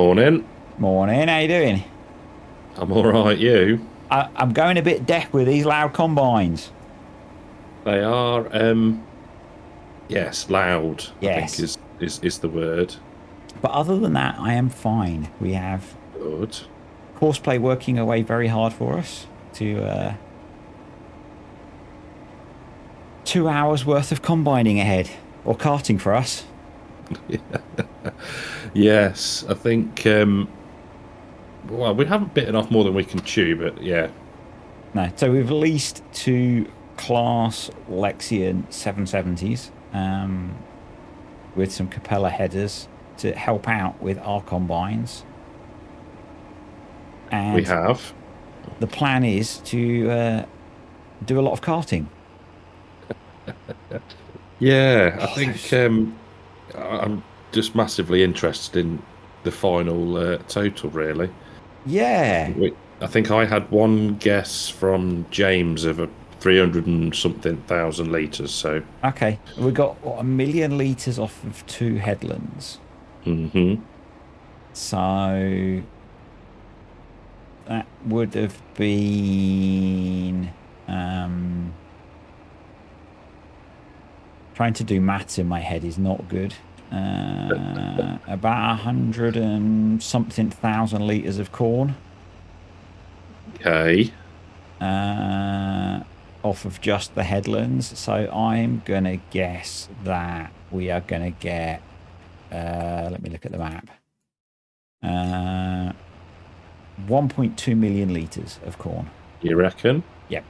Morning. Morning, how you doing? I'm all right. You? I'm going a bit deaf with these loud combines. They are. Yes, loud. I think Yes, is the word. but other than that, I am fine. We have Good. horseplay working away very hard for us to 2 hours worth of combining ahead or carting for us. Yes, I think. Well, we haven't bitten off more than we can chew, but yeah. No, so we've leased two class Lexion 770s with some Capella headers to help out with our combines. We And have. the plan is to do a lot of karting. Yeah, I Oh, think those. I'm just massively interested in the final total. Really, I Yeah. think I think I had one guess from James of a 300 and something thousand liters. So, Okay. We got what, 1 million liters off of two headlands. hmm So that would have been trying to do maths in my head is not good. About 100 and something thousand liters of corn. okay. uh, Off of just the headlands. So I'm gonna guess that we are gonna get. Let me look at the map. Uh, 1.2 million liters of corn. You reckon? Yep,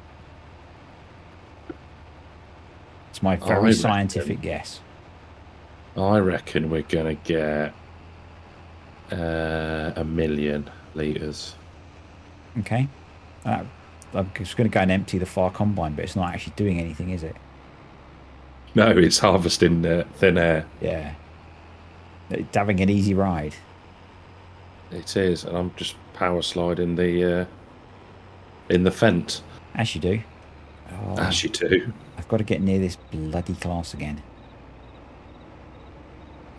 it's my very I reckon. scientific guess. I reckon we're gonna get 1 million liters. Okay, I'm just gonna go and empty the far combine, but it's not actually doing anything, is it? No, it's harvesting thin air. Yeah, it's having an easy ride. It is, and I'm just power sliding the in the fence As you do. as Oh, you do. I've got to get near this bloody class again.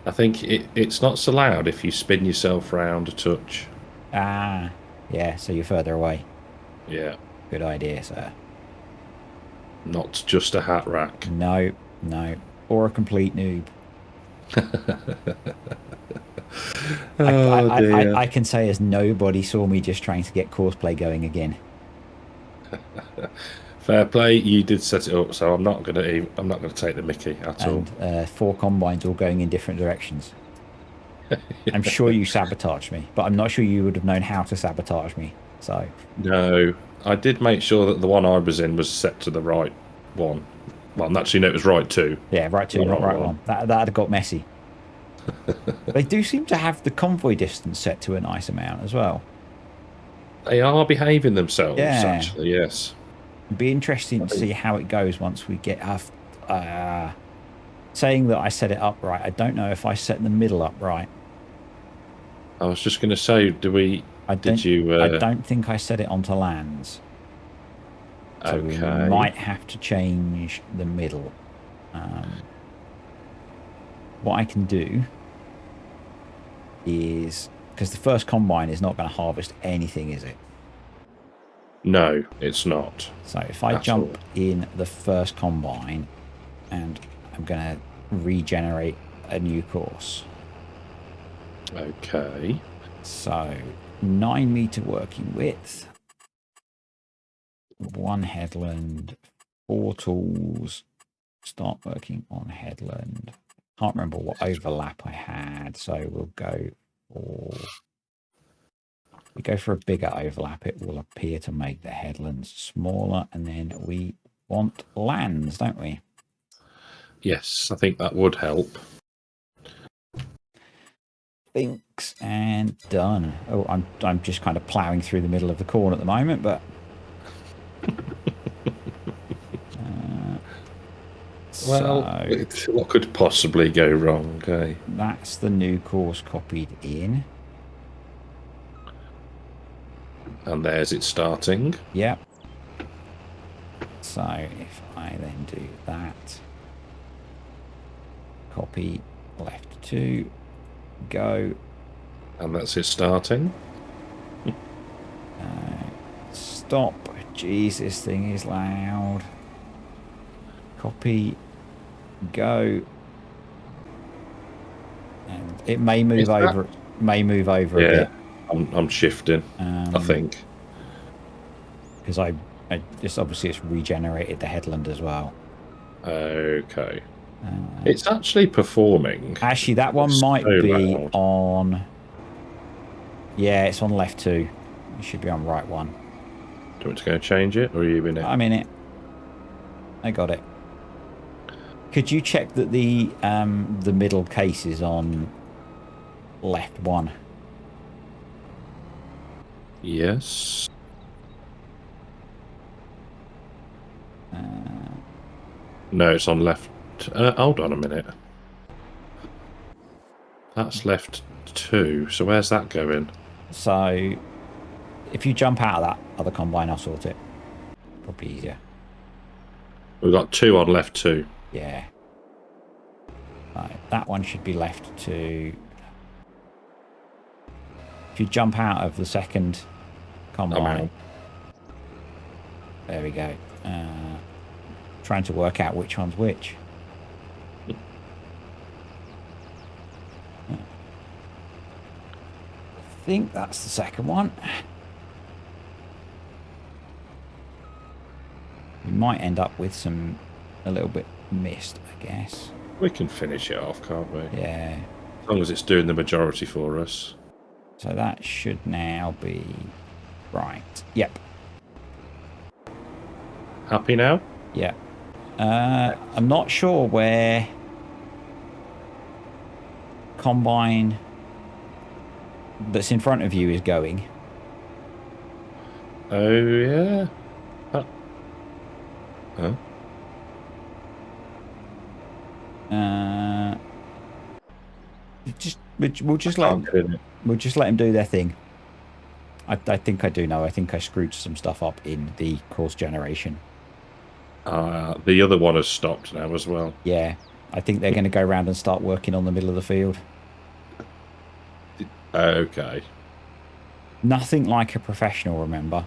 I think it's not so loud if you spin yourself round a touch. Ah, yeah. So you're further away. Yeah, Good idea, sir. not just a hat rack. No, no. Or a complete noob. Oh dear. I can say as nobody saw me just trying to get courseplay going again. Fair play, you did set it up, so I'm not gonna take the Mickey at all. And four combines all going in different directions. I'm sure you sabotaged me, but I'm not sure you would have known how to sabotage me. So, No, I did make sure that the one I was in was set to the right one. Well, actually, no, it was right two, yeah, right two, not not right right one. one. That had got messy. They do seem to have the convoy distance set to a nice amount as well. They are behaving themselves, Yeah. actually. Yes. It'd be interesting I to see think how it goes once we get saying that I set it up right. I don't know if I set the middle up right. I was just going to say, I Did don't you? I don't think I set it onto lands. So we Okay. might have to change the middle. Um, what I can do is because the first combine is not going to harvest anything, is it? No, it's not So if I at all. jump in the first combine and I'm going to regenerate a new course. Okay. So 9 meter working width, one headland, four tools, start working on headland. Can't remember what overlap I had, so we'll go for we go for a bigger overlap. It will appear to make the headlands smaller, and then we want lands, don't we? Yes, I think that would help. Thinks and done. Oh, I'm just kind of ploughing through the middle of the corn at the moment, but Well, so what could possibly go wrong? Eh? that's the new course copied in. And there's it starting. Yep. So if I then do that, copy left 2, go, And that's it starting. Stop. Jeez, this thing is loud. Copy. Go. And it may move over. May move over a bit. I'm shifting. I think because I just obviously it's regenerated the headland as well. Okay. It's actually performing. Actually, that one might be on. Yeah, it's on left 2. It should be on right 1. Do you want to go change it, or are you in it? I'm in it. I got it. Could you check that the middle case is on left 1? Yes. No, it's on left. Hold on a minute. That's left 2. So where's that going? So if you jump out of that other combine, I'll sort it. Probably easier. We've got 2 on left 2. Yeah. Right, that one should be left 2. If you jump out of the second combine. There we go. Trying to work out which one's which. I think that's the second one. You might end up with a little bit missed, I guess. We can finish it off, can't we? Yeah. As long as it's doing the majority for us. So that should now be right. Yep. Happy now? Yeah. I'm not sure where combine that's in front of you is going. Oh, yeah. Huh? We'll just let them do their thing. I think I do know. I think I screwed some stuff up in the course generation. The other one has stopped now as well. Yeah, I think they're going to go around and start working on the middle of the field. Okay. Nothing like a professional, remember?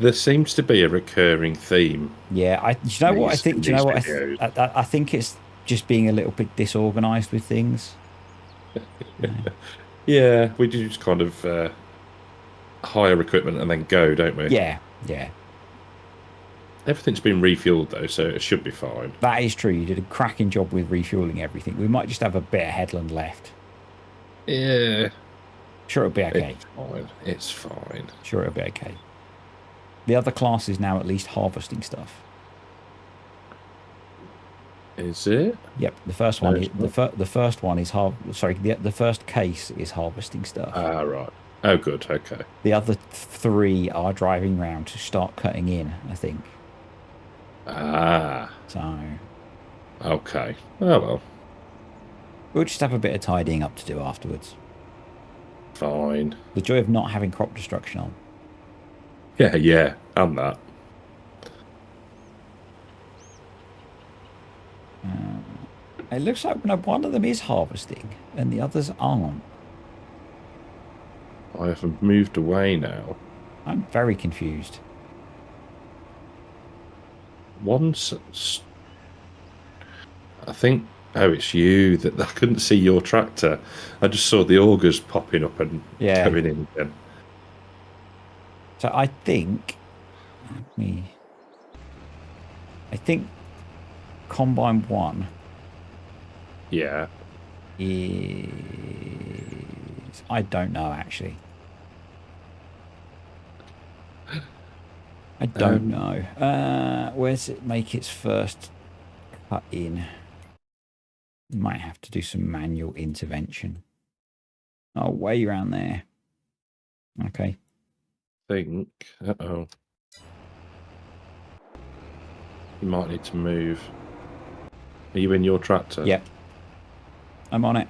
There seems to be a recurring theme. Yeah, do you know what I think? Do you know what I think? It's just being a little bit disorganized with things. Yeah, we do just kind of hire equipment and then go, don't we? Yeah, yeah. Everything's been refueled though, so it should be fine. That is true. You did a cracking job with refueling everything. We might just have a bit of headland left. Yeah. Sure, it'll be okay. It's fine. It's fine. Sure, it'll be okay. The other class is now at least harvesting stuff. Is it? Yep. The first one. The first one is the first case is harvesting stuff. Ah, right. Oh, good. Okay. The other 3 are driving round to start cutting in, I think. Ah. So. Okay. Oh well. We'll just have a bit of tidying up to do afterwards. Fine. The joy of not having crop destruction on. Yeah, and that. It looks like one of them is harvesting and the others aren't. I have moved away now. I'm very confused. Once, I think. Oh, it's you. That I couldn't see your tractor. I just saw the augers popping up and going in again. So I think. I think Combine 1. Yeah. Is I don't know actually. I don't know. Where's it make its first cut in? Might have to do some manual intervention. Oh, way around there. Okay. Think. Uh-oh. You might need to move. Are you in your tractor? Yep. I'm on it.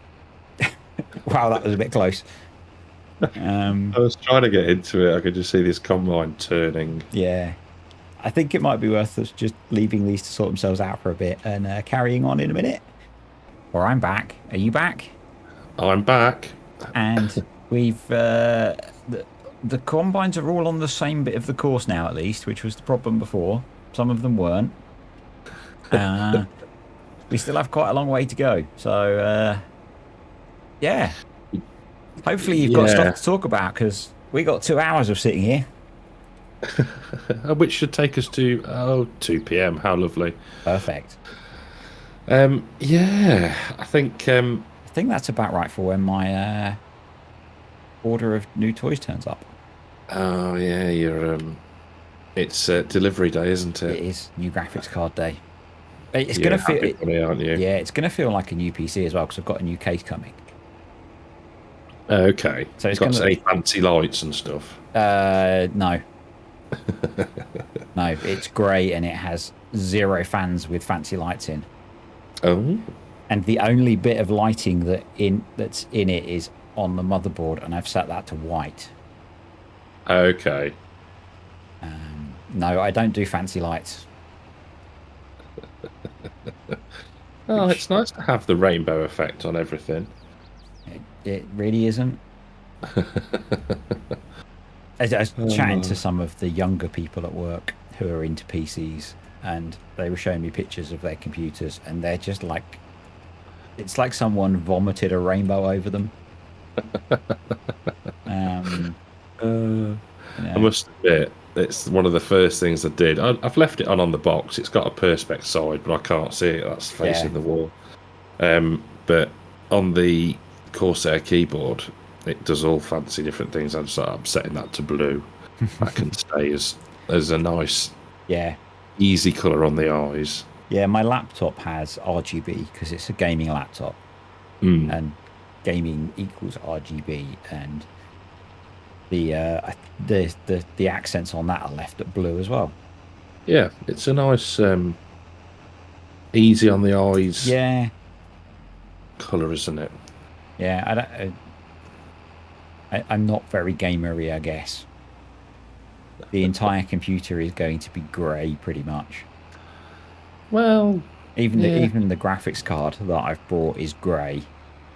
Wow, that was a bit close. I was trying to get into it. I could just see this combine turning. Yeah. I think it might be worth us just leaving these to sort themselves out for a bit and carrying on in a minute. Or I'm back. Are you back? I'm back. And we've the combines are all on the same bit of the course now, at least, which was the problem before. Some of them weren't. We still have quite a long way to go. So yeah, hopefully you've got stuff Yeah. to talk about because we got 2 hours of sitting here. Which should take us to 2 p.m. How lovely. Perfect. Yeah, I think I think that's about right for when my order of new toys turns up. oh yeah, it's delivery day, isn't It it? is new graphics card day. It's You're gonna a feel happy bunny, aren't you? yeah, it's gonna feel like a new PC as well because I've got a new case coming. Okay. So You it's got gonna any fancy lights and stuff? no, no, it's grey and it has 0 fans with fancy lights in. Oh. And the only bit of lighting that's in it is on the motherboard, and I've set that to white. Okay. No, I don't do fancy lights. Oh, Which it's nice to have the rainbow effect on everything. it really isn't. I was chatting to some of the younger people at work who are into PCs, and they were showing me pictures of their computers, and they're just like, it's like someone vomited a rainbow over them. Uh, You I know, must admit, it's one of the first things I did. I've left it on the box. It's got a perspex side, but I can't see it. That's yeah. facing the wall. But on the Corsair keyboard, it does all fancy different things. I'm setting that to blue. That can stay as a nice, Yeah. easy colour on the eyes. Yeah, my laptop has RGB because it's a gaming laptop, Mm. and gaming equals RGB, and the accents on that are left at blue as well. Yeah, it's a nice, easy on the eyes Yeah, colour, isn't it? yeah. I'm not very gamery, I guess. The entire computer is going to be grey, pretty much. Well, yeah. Even the graphics card that I've brought is grey,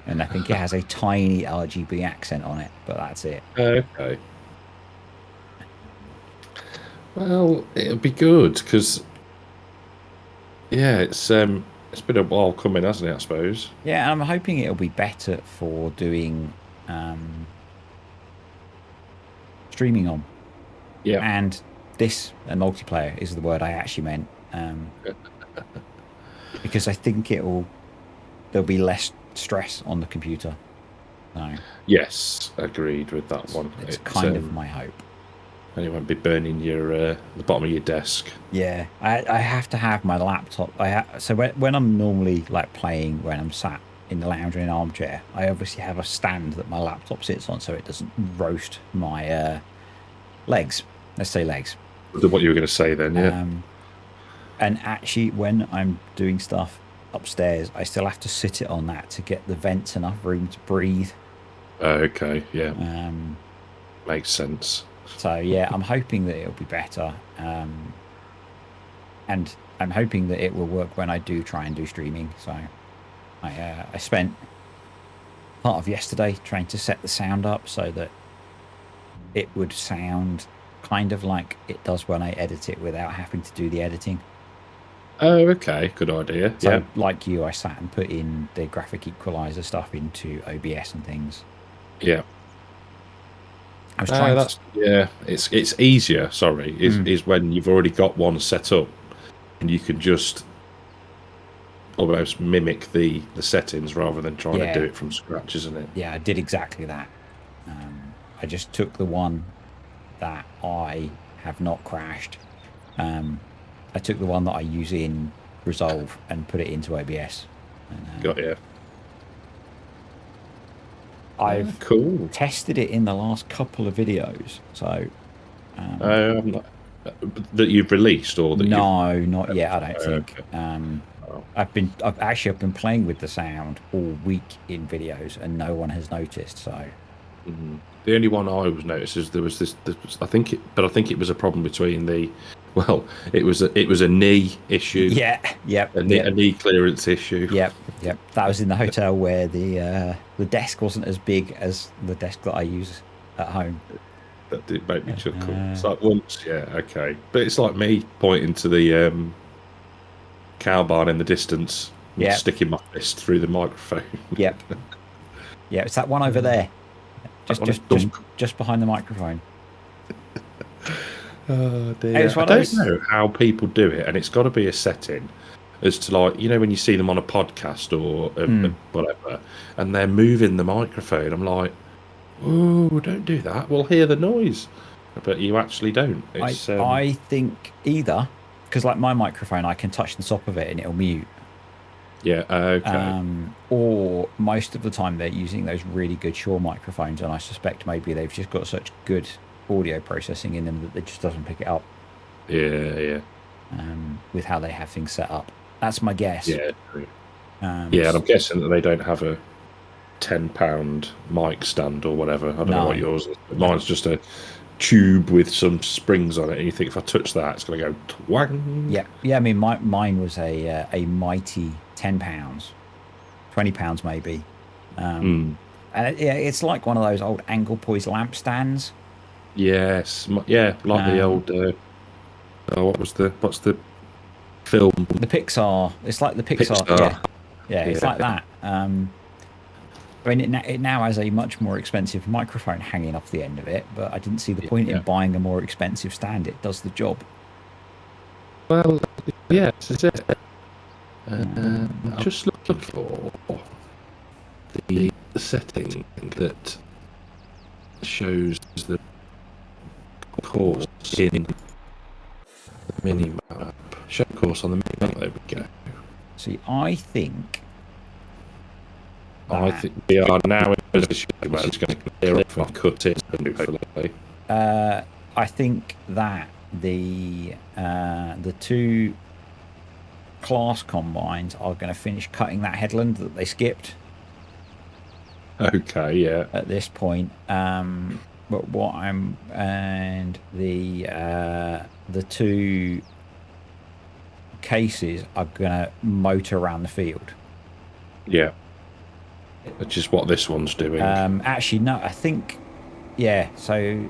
and I think it has a tiny RGB accent on it, but that's it. Okay. Well, it'll be good because yeah, it's been a while coming, hasn't it? I suppose. Yeah, and I'm hoping it'll be better for doing streaming on. Yeah. And this multiplayer is the word I actually meant, because I think there'll be less stress on the computer. So Yes, agreed with that one. it's kind of my hope. And you won't be burning the bottom of your desk. Yeah, I have to have my laptop. So when I'm normally like playing, when I'm sat in the lounge in an armchair, I obviously have a stand that my laptop sits on, so it doesn't roast my legs. Let's say legs. What you were going to say then, yeah. And actually, when I'm doing stuff upstairs, I still have to sit it on that to get the vents enough room to breathe. Okay, yeah, Um, makes sense. so yeah, I'm hoping that it'll be better, and I'm hoping that it will work when I do try and do streaming. So I spent part of yesterday trying to set the sound up so that it would sound kind of like it does when I edit it without having to do the editing. Oh, okay, good idea. So, Yeah, like you, I sat and put in the graphic equalizer stuff into OBS and things. yeah. I was trying to, It's easier. Sorry, is when you've already got one set up, and you can just almost mimic the settings rather than trying to do it from scratch, isn't it? yeah, I did exactly that. I just took the one that I have not crashed. I took the one that I use in Resolve and put it into OBS. And, Got you. I've Cool. tested it in the last couple of videos. So That you've released or that no, not yet. I don't think. Okay. Oh. I've been playing with the sound all week in videos, and no one has noticed. So The only one I was noticed is there was this. I think it was a problem between the. Well, it was a knee issue. Yeah, yep, A yep, knee clearance issue. yep, yep. That was in the hotel where the desk wasn't as big as the desk that I use at home. That did make me chuckle. It's like once, yeah, okay, but it's like me pointing to the cow barn in the distance and Yep, sticking my fist through the microphone. yep, yeah. It's that one over there, That just one is just just dunk. just behind the microphone. Oh It dear, was I one of don't those. know how people do it, and it's got to be a setting as to, like, when you see them on a podcast or whatever, and they're moving the microphone. I'm like, oh, don't do that. We'll hear the noise, but you actually don't. I It's I think either because like my microphone, I can touch the top of it and it'll mute. yeah, okay, Or most of the time they're using those really good Shure microphones, and I suspect maybe they've just got such good audio processing in them that it just doesn't pick it up yeah, with how they have things set up. That's my guess. yeah, true. Um, Yeah, and I'm guessing that they don't have a £10 mic stand or whatever. I don't know what no, yours is. But no. mine's just a tube with some springs on it, and you think if I touch that, it's going to go twang. Yeah, yeah. I mean, mine was a mighty £10, £20 maybe. Mm. And yeah, it's like one of those old angle poise lamp stands. Yes, yeah, like the Um, old. Oh, what's the film? the Pixar. It's like the Pixar. Yeah, Pixar. yeah. It's Yeah, like that. I mean, it now has a much more expensive microphone hanging off the end of it, but I didn't see the point in yeah. buying a more expensive stand. It does the job. Well, yeah, this is it. Um, Just looking for the setting that shows the course in the mini map. Show course on the mini map. There we go. See, I think I that think we are now in a position where it's going to clear off and cut it. Hopefully. I think that the two class combines are going to finish cutting that headland that they skipped Okay, yeah. at this point. But what I'm and the two cases are going to motor around the field. Yeah. Which is what this one's doing. Actually, no, I think, yeah. So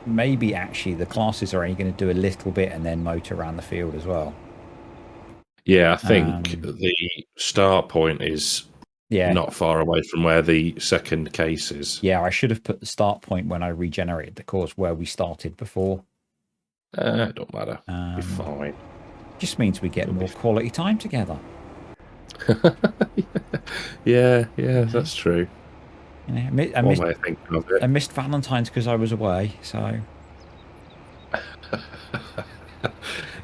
maybe actually the classes are only going to do a little bit and then motor around the field as well. Yeah, I think the start point is Yeah. not far away from where the second case is. Yeah, I should have put the start point when I regenerated the course where we started before. It don't matter. Be fine. Just means we get more quality time together. Yeah, that's true. You know, One way of thinking of it. I missed Valentine's because I was away. So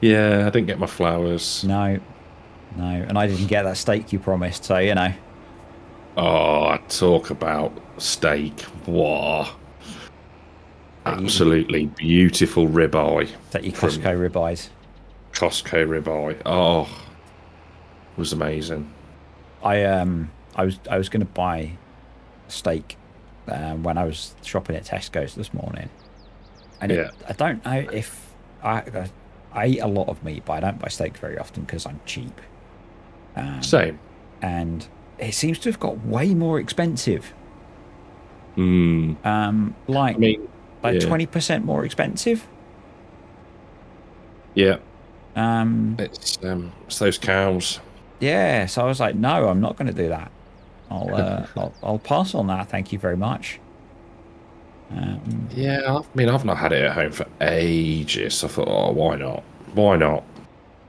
Yeah, I didn't get my flowers. no, and I didn't get that steak you promised. So you know. Oh, talk about steak. Wow. Absolutely beautiful ribeye. That you Costco ribeyes. Costco ribeye. Oh, it was amazing. I was going to buy steak when I was shopping at Tesco's this morning, and I don't know if I eat a lot of meat, but I don't buy steak very often because I'm cheap. Same. And it seems to have got way more expensive. I mean, 20% more expensive. Yeah. It's those cows. Yeah, so I was like, no, I'm not going to do that. I'll pass on that. Thank you very much. Yeah, I mean, I've not had it at home for ages. So I thought, oh, why not? Why not?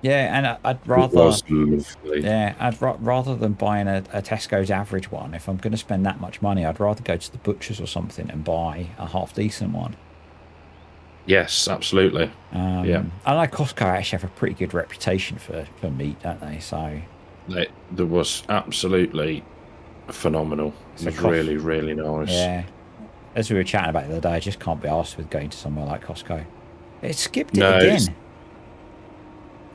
Yeah, and I'd rather. It was lovely. Yeah, rather than buying a Tesco's average one. If I'm going to spend that much money, I'd rather go to the butcher's or something and buy a half decent one. Yes, absolutely. Yeah. I like Costco actually have a pretty good reputation for meat, don't they? So there was absolutely phenomenal. It was really, really nice. Yeah. As we were chatting about the other day, I just can't be arsed with going to somewhere like Costco. It skipped it again.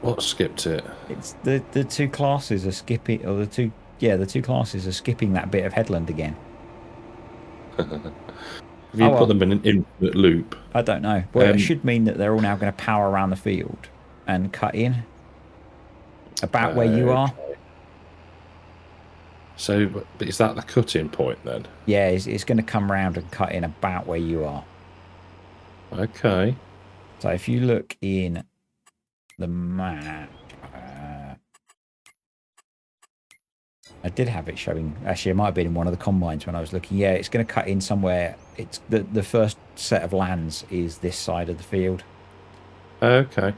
What skipped it? It's the two classes are skipping, or the two classes are skipping that bit of headland again. If Oh you put well, them in an infinite loop. I don't know. Well, it should mean that they're all now going to power around the field and cut in about where you are. Okay. So, but is that the cutting point then? Yeah, it's going to come around and cut in about where you are. Okay. So if you look in the map, I did have it showing. Actually, it might have been in one of the combines when I was looking. Yeah, it's going to cut in somewhere. It's the first set of lands is this side of the field. Okay.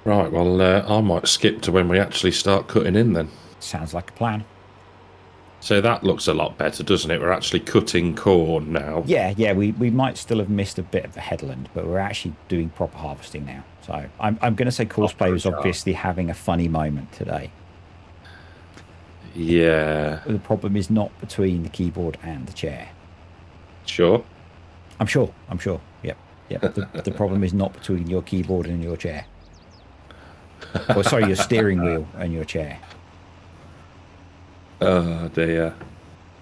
Right. Well, I might skip to when we actually start cutting in then. Sounds like a plan. So that looks a lot better, doesn't it? We're actually cutting corn now. Yeah. We might still have missed a bit of the headland, but we're actually doing proper harvesting now. So I'm going to say Courseplay was obviously having a funny moment today. Yeah. The problem is not between the keyboard and the chair. Sure. I'm sure. Yep. The problem is not between your keyboard and your chair. Or sorry, your steering wheel and your chair. Oh dear.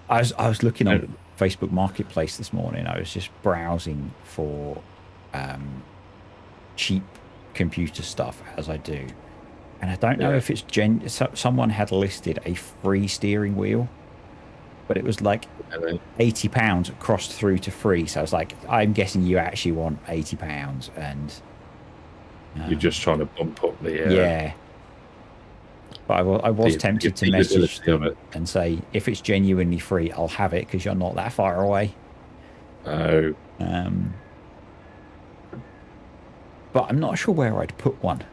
I was looking on Facebook Marketplace this morning. I was just browsing for cheap computer stuff, as I do, and I don't know if it's someone had listed a free steering wheel, but it was like £80 crossed through to free. So I was like, I'm guessing you actually want £80, and you're just trying to bump up the yeah. But I was tempted to message them and say, if it's genuinely free, I'll have it because you're not that far away. Oh. But I'm not sure where I'd put one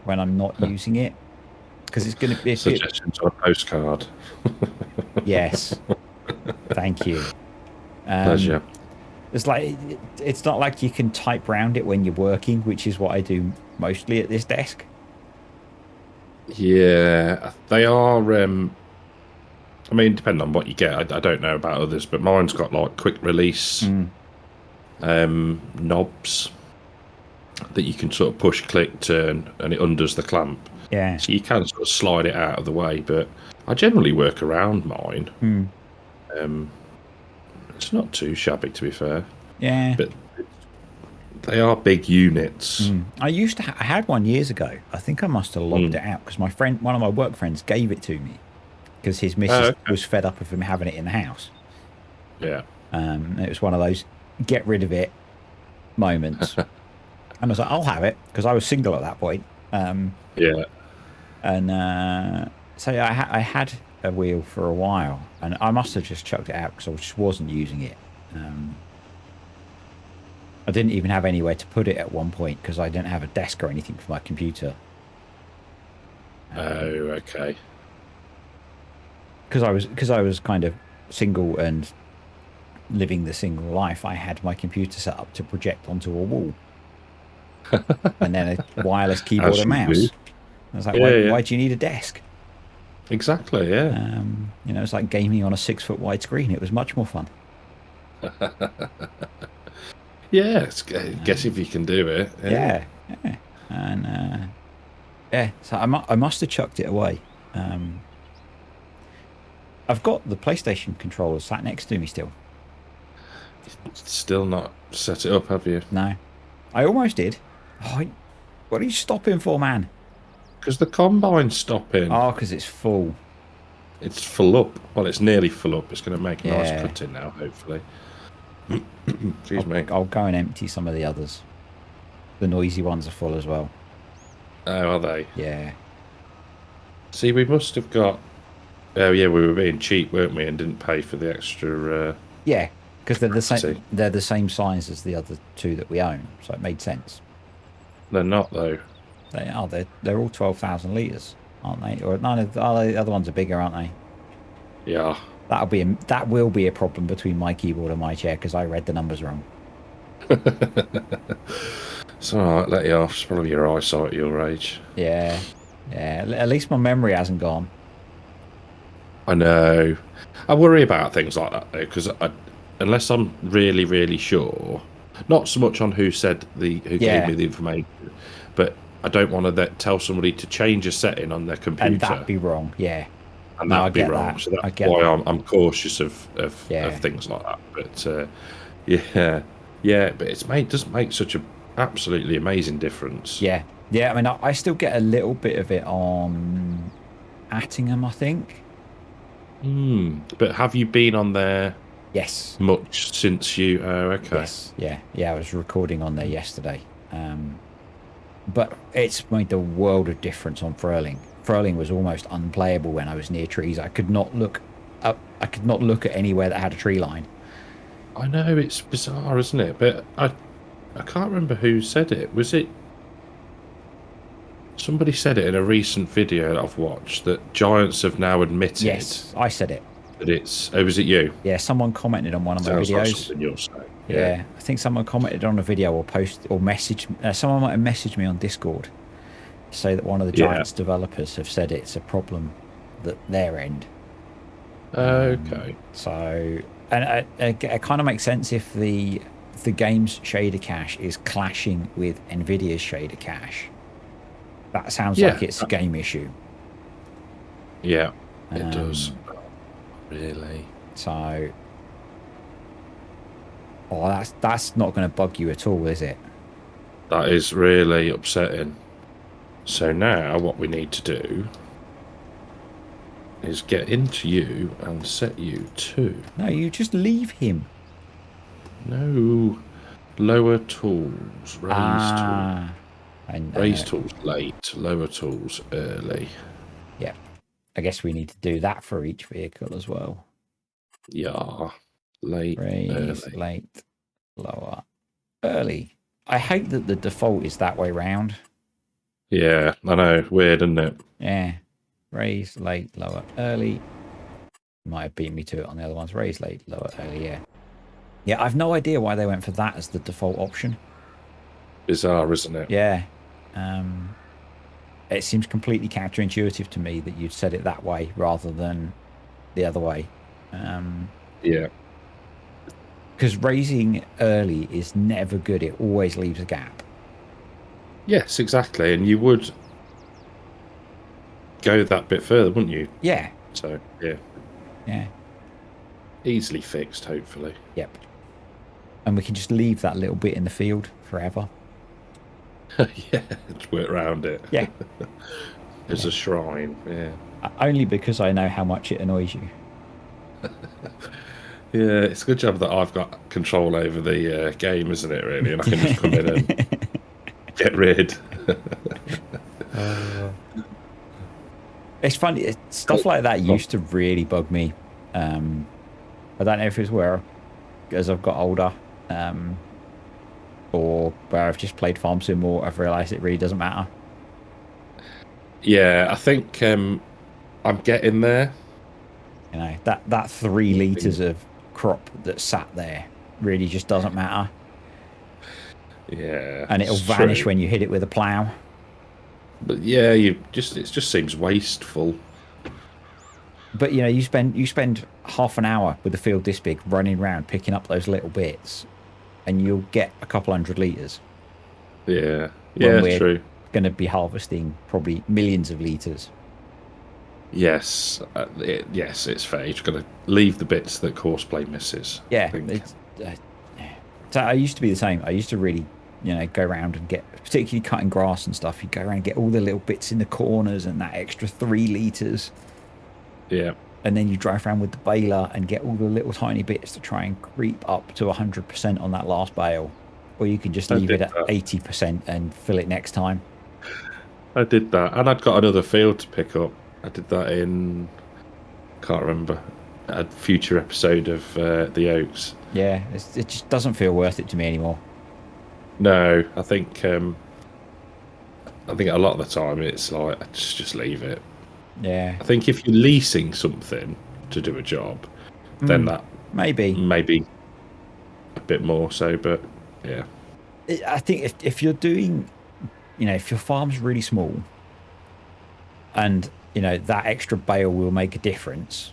when I'm not using it, because it's going to be suggestions on a postcard. Yes. Thank you. Pleasure. It's like it's not like you can type round it when you're working, which is what I do mostly at this desk. Yeah, they are. I mean, depending on what you get, I don't know about others, but mine's got like quick release knobs that you can sort of push, click, turn, and it undoes the clamp. Yeah. So you can sort of slide it out of the way, but I generally work around mine. It's not too shabby, to be fair. Yeah. But they are big units. I had one years ago. I think I must have logged it out because one of my work friends gave it to me because his missus was fed up of him having it in the house. Yeah. It was one of those get rid of it moments. And I was like, I'll have it because I was single at that point. Yeah. And so I had a wheel for a while, and I must have just chucked it out because I just wasn't using it. I didn't even have anywhere to put it at one point because I didn't have a desk or anything for my computer. Okay. Because I was kind of single and living the single life. I had my computer set up to project onto a wall, and then a wireless keyboard and mouse. I was like, why do you need a desk? Exactly. Yeah. It's like gaming on a 6-foot wide screen. It was much more fun. Yeah, guess if you can do it. Yeah. And so I must have chucked it away. I've got the PlayStation controller sat next to me still. Still not set it up, have you? No, I almost did. Oh, what are you stopping for, man? Because the combine's stopping. Oh, because it's full. It's full up. Well, it's nearly full up. It's going to make a nice cutting now, hopefully. Excuse me. I'll go and empty some of the others. The noisy ones are full as well. Oh, are they? Yeah. See, we must have got... Oh, yeah, we were being cheap, weren't we? And didn't pay for the extra... Yeah, because they're the same. They're the same size as the other two that we own, so it made sense. They're not, though. They are. They're all 12,000 litres, aren't they? Or none of the other ones are bigger, aren't they? Yeah. That will be a problem between my keyboard and my chair because I read the numbers wrong. It's all right, let you off. It's probably your eyesight at your age. Yeah. At least my memory hasn't gone. I know. I worry about things like that, though, because unless I'm really, really sure, not so much on who gave me the information, but I don't want to tell somebody to change a setting on their computer. And that'd be wrong, yeah. and No, I that'd be get wrong. that. So I that's get why that. I'm cautious of Yeah. things like that. But yeah, yeah, but does make such a absolutely amazing difference. Yeah. Yeah. I mean, I still get a little bit of it on Attingham, I think. But have you been on there Yes. much since you? Oh, okay. Yes. Yeah. Yeah. I was recording on there yesterday. But it's made the world of difference on Furling. Furling was almost unplayable when I was near trees. I could not look up. I could not look at anywhere that had a tree line. I know it's bizarre, isn't it? But I can't remember who said it. Was it somebody said it in a recent video that I've watched that giants have now admitted Yes, I said it. that it's. Oh, was it you? Yeah, someone commented on one of my Sounds like videos. something you're saying. Yeah, I think someone commented on a video or post or message. Someone might have messaged me on Discord to say that one of the Yeah. Giants developers have said it's a problem that their end. Okay. So, and it kind of makes sense if the game's shader cache is clashing with Nvidia's shader cache. That sounds like it's a game issue. Yeah, it does. Really. So, oh, that's not going to bug you at all, is it? That is really upsetting. So now what we need to do is get into you and set you to... No, you just leave him. No. Lower tools. Raise tools. Raise tools late. Lower tools early. Yeah. I guess we need to do that for each vehicle as well. Yeah. Late, Raise, early. late, lower, early. I hate that the default is that way round. Yeah, I know. Weird, isn't it? Yeah. Raise, late, lower, early. Might have beat me to it on the other ones. Raise, late, lower, early, yeah. Yeah, I've no idea why they went for that as the default option. Bizarre, isn't it? Yeah. It seems completely counterintuitive to me that you'd set it that way rather than the other way. Yeah. Because raising early is never good. It always leaves a gap. Yes, exactly. And you would go that bit further, wouldn't you? Yeah. So, yeah. Yeah. Easily fixed, hopefully. Yep. And we can just leave that little bit in the field forever. Yeah, just work around it. Yeah. There's a shrine, yeah. Only because I know how much it annoys you. Yeah, it's a good job that I've got control over the game, isn't it, really? And I can just come in and get rid. It's funny. Stuff like that used to really bug me. I don't know if it's where, as I've got older, or where I've just played Farm Sim more, I've realised it really doesn't matter. Yeah, I think I'm getting there. You know, that 3 litres of crop that sat there really just doesn't matter. Yeah, and it'll vanish when you hit it with a plough. But yeah, it just seems wasteful. But you know, you spend half an hour with the field this big running around picking up those little bits, and you'll get a couple 100 litres. Yeah, yeah, true. Going to be harvesting probably millions of litres. Yes, yes, it's fair. You're going to leave the bits that Courseplay misses. Yeah, so I used to be the same. I used to really, you know, go around and get, particularly cutting grass and stuff. You go around and get all the little bits in the corners and that extra 3 litres. Yeah. And then you drive around with the baler and get all the little tiny bits to try and creep up to 100% on that last bale. Or you can just leave it at 80% and fill it next time. I did that, and I'd got another field to pick up. I did that in, can't remember, a future episode of the Oaks. Yeah, it just doesn't feel worth it to me anymore. No, I think a lot of the time it's like, just leave it. Yeah. I think if you're leasing something to do a job, then that maybe a bit more so, but yeah. I think if you're doing, you know, if your farm's really small and, you know, that extra bale will make a difference.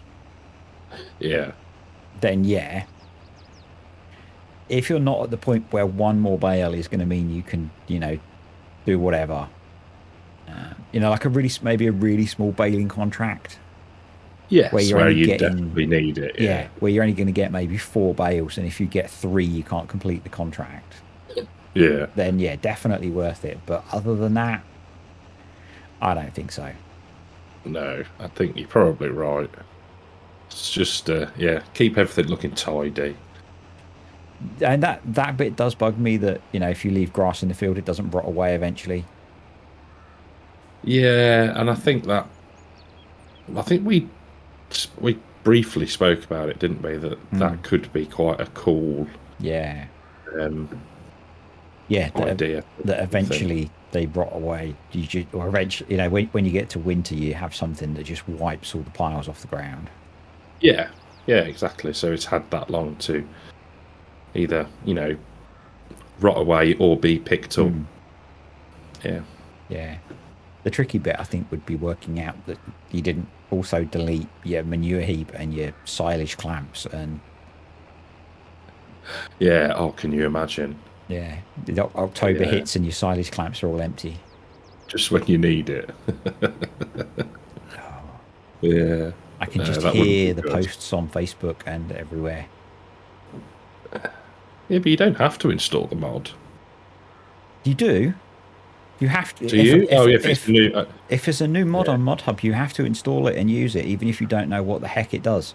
Yeah. Then yeah. If you're not at the point where one more bale is going to mean you can, you know, do whatever, you know, like maybe a really small baling contract. Yes, where you definitely need it. Yeah, where you're only going to get maybe 4 bales, and if you get 3, you can't complete the contract. Yeah. Then yeah, definitely worth it. But other than that, I don't think so. No, I think you're probably right. It's just yeah, keep everything looking tidy. And that bit does bug me, that if you leave grass in the field, it doesn't rot away eventually. Yeah, and I think we briefly spoke about it, didn't we? That could be quite a cool Yeah. um, Yeah, idea. that eventually they rot away. Or eventually, when you get to winter, you have something that just wipes all the piles off the ground. Yeah, yeah, exactly. So it's had that long to either rot away or be picked up. Yeah. Yeah. The tricky bit, I think, would be working out that you didn't also delete your manure heap and your silage clamps. And Yeah. Oh, can you imagine? yeah, October hits and your silage clamps are all empty. Just when you need it. Oh, Yeah. I can just That wouldn't be hear the good. posts on Facebook and everywhere. Yeah, but you don't have to install the mod. You do. You have to. Do you? If it's new. If there's a new mod on ModHub, you have to install it and use it, even if you don't know what the heck it does.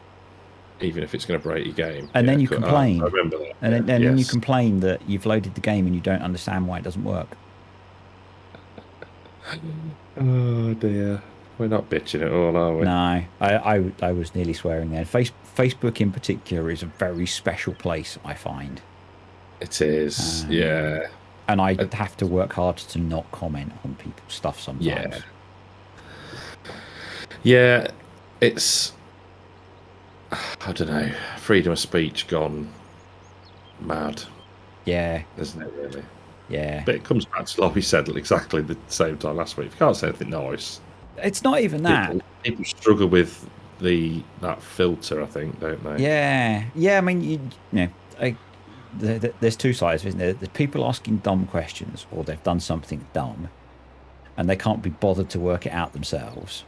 Even if it's going to break your game. And then you complain. I remember that. And then you complain that you've loaded the game and you don't understand why it doesn't work. Oh dear. We're not bitching at all, are we? No, I was nearly swearing there. Facebook in particular is a very special place, I find. It is, yeah. And I have to work hard to not comment on people's stuff sometimes. Yeah. Yeah, it's, I don't know, freedom of speech gone mad. Yeah. Isn't it, really? Yeah. But it comes back to, like we said, exactly the same time last week. If you can't say anything nice. It's not even that. People struggle with that filter, I think, don't they? Yeah. Yeah, I mean, there's two sides, isn't there? There's people asking dumb questions, or they've done something dumb, and they can't be bothered to work it out themselves.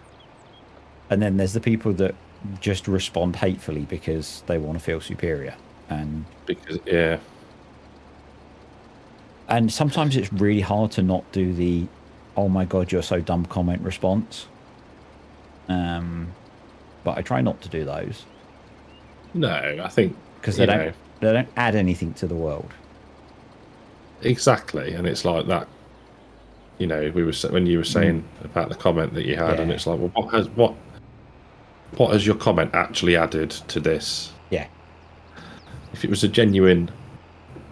And then there's the people that just respond hatefully because they want to feel superior. And sometimes it's really hard to not do the "oh my god, you're so dumb" comment response. But I try not to do those. No, I think because they don't add anything to the world. Exactly, and it's like that. When you were saying about the comment that you had, and it's like, well, what has your comment actually added to this? Yeah. If it was a genuine,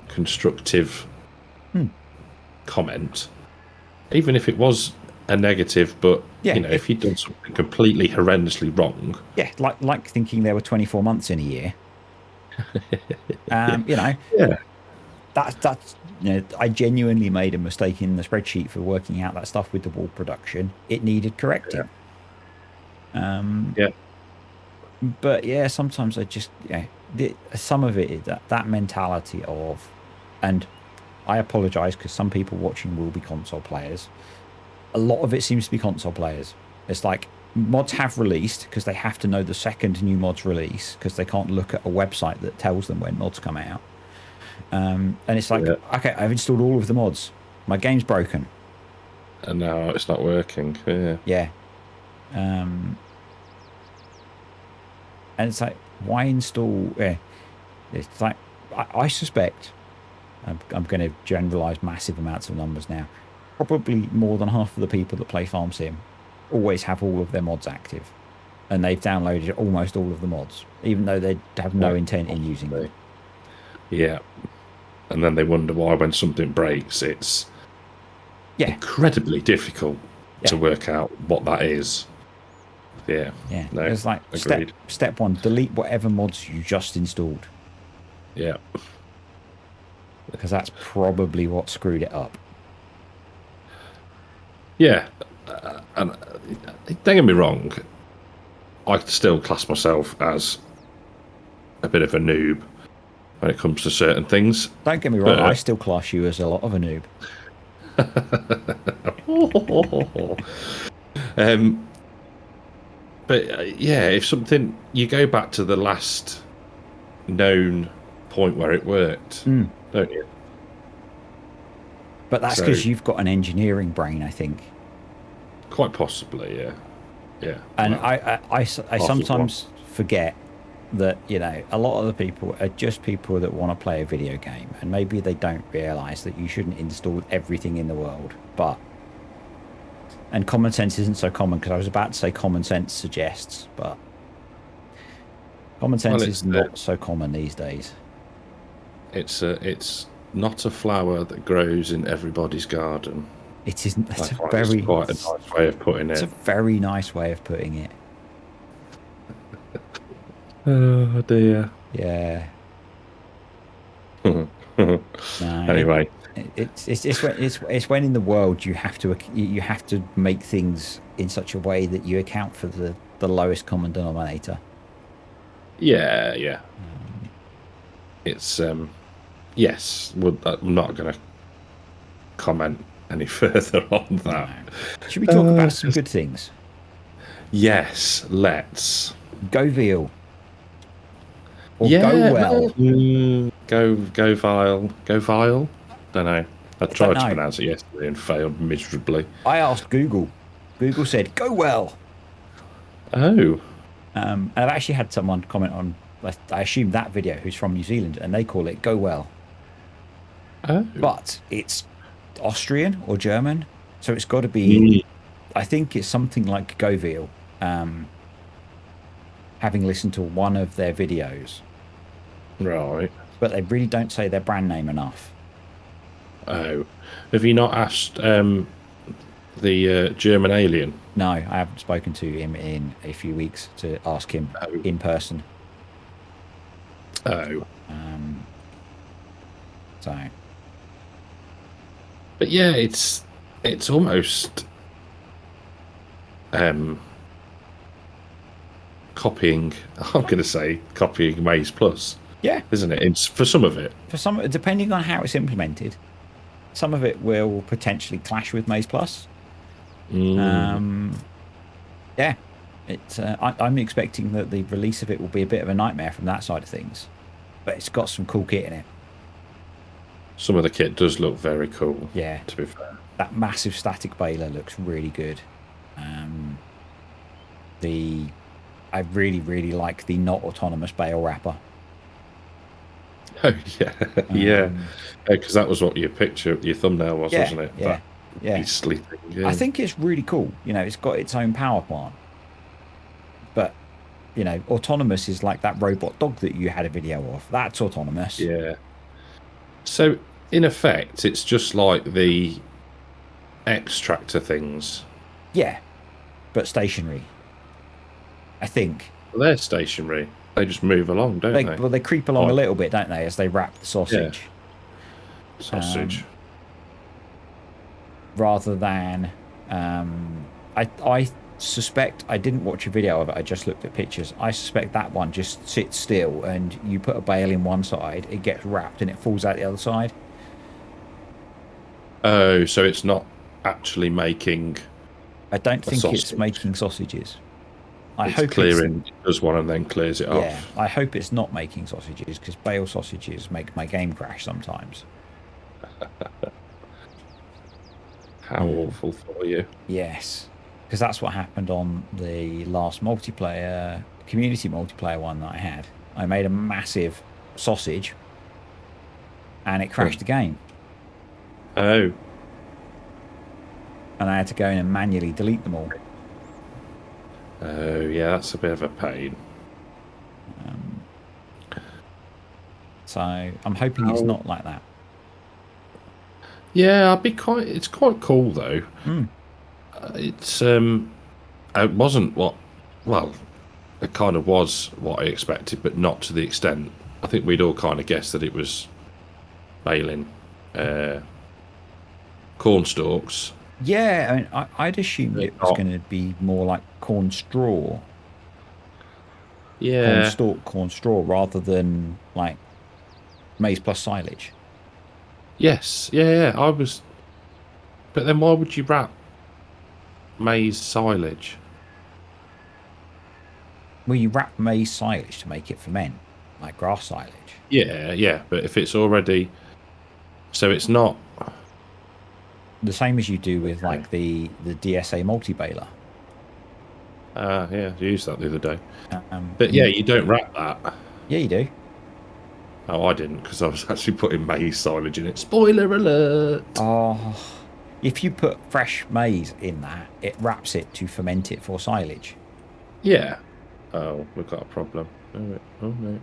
constructive comment, even if it was a negative, but if you'd done something completely horrendously wrong, like thinking there were 24 months in a year, that's I genuinely made a mistake in the spreadsheet for working out that stuff with the wool production. It needed correcting. But sometimes I just some of it is that mentality of, and I apologize because some people watching will be console players. A lot of it seems to be console players. It's like mods have released because they have to know the second new mods release, because they can't look at a website that tells them when mods come out. And it's like, okay, I've installed all of the mods. My game's broken. And now it's not working. Yeah. And it's like, why install? It's like, I suspect, I'm going to generalize massive amounts of numbers now, probably more than half of the people that play Farm Sim always have all of their mods active, and they've downloaded almost all of the mods, even though they have no intent in using them. Yeah. And then they wonder why, when something breaks, it's incredibly difficult to work out what that is. Yeah. No, it's like step one, delete whatever mods you just installed. Yeah. Because that's probably what screwed it up. Yeah. And don't get me wrong, I still class myself as a bit of a noob when it comes to certain things. Don't get me wrong, I still class you as a lot of a noob. But yeah, if something you go back to the last known point where it worked, don't you? But that's So because you've got an engineering brain, I think. quite possibly, yeah, yeah. And Well, I half of one. sometimes forget that, you know, a lot of the people are just people that want to play a video game, and maybe they don't realize that you shouldn't install everything in the world. But and common sense isn't so common, because I was about to say common sense suggests, but common Well, sense is not so common these days. it's not a flower that grows in everybody's garden. It isn't. I That's a find it's very. quite a nice way of putting It's a it. very nice way of putting it. Oh dear. Yeah. No. Anyway, It's when in the world you have to make things in such a way that you account for the lowest common denominator. yeah, yeah. It's yes. Well, I'm not going to comment any further on that. No. Should we talk about some good things? Yes, let's. Go veal. Or Yeah, go well. go vile, go vile. Don't know. I tried to know. pronounce it yesterday and failed miserably. I asked Google. Google said go well. Oh, And I've actually had someone comment on, I assume that video, who's from New Zealand, and they call it go well. oh. But it's Austrian or German, so it's got to be. I think it's something like go veal. Having listened to one of their videos, Right. but they really don't say their brand name enough. Oh, have you not asked the German alien? No, I haven't spoken to him in a few weeks to ask him in person. Oh, So, but yeah, it's almost copying. I'm going to say copying Maze Plus. yeah, Isn't it? It's for some of it. for some, depending on how it's implemented, some of it will potentially clash with Maze Plus. Yeah, it's. I'm expecting that the release of it will be a bit of a nightmare from that side of things, but it's got some cool kit in it. Some of the kit does look very cool. Yeah, to be fair. that massive static baler looks really good. I really like the not autonomous bale wrapper. Oh yeah, yeah, because that was what your thumbnail was, wasn't it? Yeah, yeah. He's sleeping. Yeah. I think it's really cool. You know, it's got its own power plant, but you know, autonomous is like that robot dog that you had a video of. That's autonomous. Yeah. So in effect, it's just like the X-Tractor things. Yeah, but stationary. I think. Well, they're stationary. They just move along, don't they? Well, they creep along a little bit, don't they, as they wrap the sausage? Yeah. Sausage. Rather than, I suspect, I didn't watch a video of it. I just looked at pictures. I suspect that one just sits still, and you put a bale in one side, it gets wrapped, and it falls out the other side. Oh, so it's not actually making. I don't think it's making sausages. I it's hope clearing. It does one and then clears it off. Yeah, I hope it's not making sausages, because bale sausages make my game crash sometimes. How awful for you. Yes, because that's what happened on the last community multiplayer one that I had. I made a massive sausage, and it crashed the game. Oh. And I had to go in and manually delete them all. Oh, yeah, that's a bit of a pain. So I'm hoping it's not like that. Yeah, it's quite cool though. It's it wasn't it kind of was what I expected, but not to the extent. I think we'd all kind of guessed that it was baling corn stalks. Yeah, I mean, I'd assumed it was going to be more like corn straw. Yeah. Corn stalk, corn straw, rather than like maize plus silage. Yes, yeah, I was. But then why would you wrap maize silage? Well, you wrap maize silage to make it ferment, like grass silage. Yeah, but if it's already, so it's not. The same as you do with Okay. like the DSA multi baler. Yeah, I used that the other day. But yeah, you don't wrap that. Yeah, you do. Oh, I didn't because I was actually putting maize silage in it. Spoiler alert! Oh, if you put fresh maize in that, it wraps it to ferment it for silage, Yeah. Oh, we've got a problem. Oh no.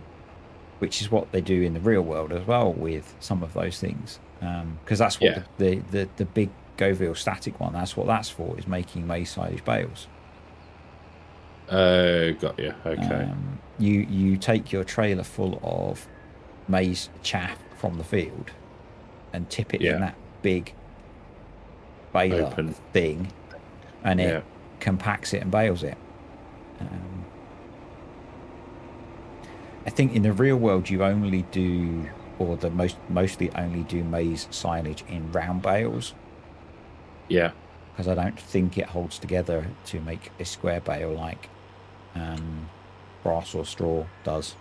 which is what they do in the real world as well with some of those things. Because that's what Yeah. the big Goville static one. That's what that's for. Is making maize silage bales. Oh, got you. Okay. You take your trailer full of maize chaff from the field and tip it in Yeah. that big baler Open. thing, and it Yeah. compacts it and bales it. I think in the real world you only do, or the mostly only do maize silage in round bales, Yeah. because I don't think it holds together to make a square bale like grass or straw does.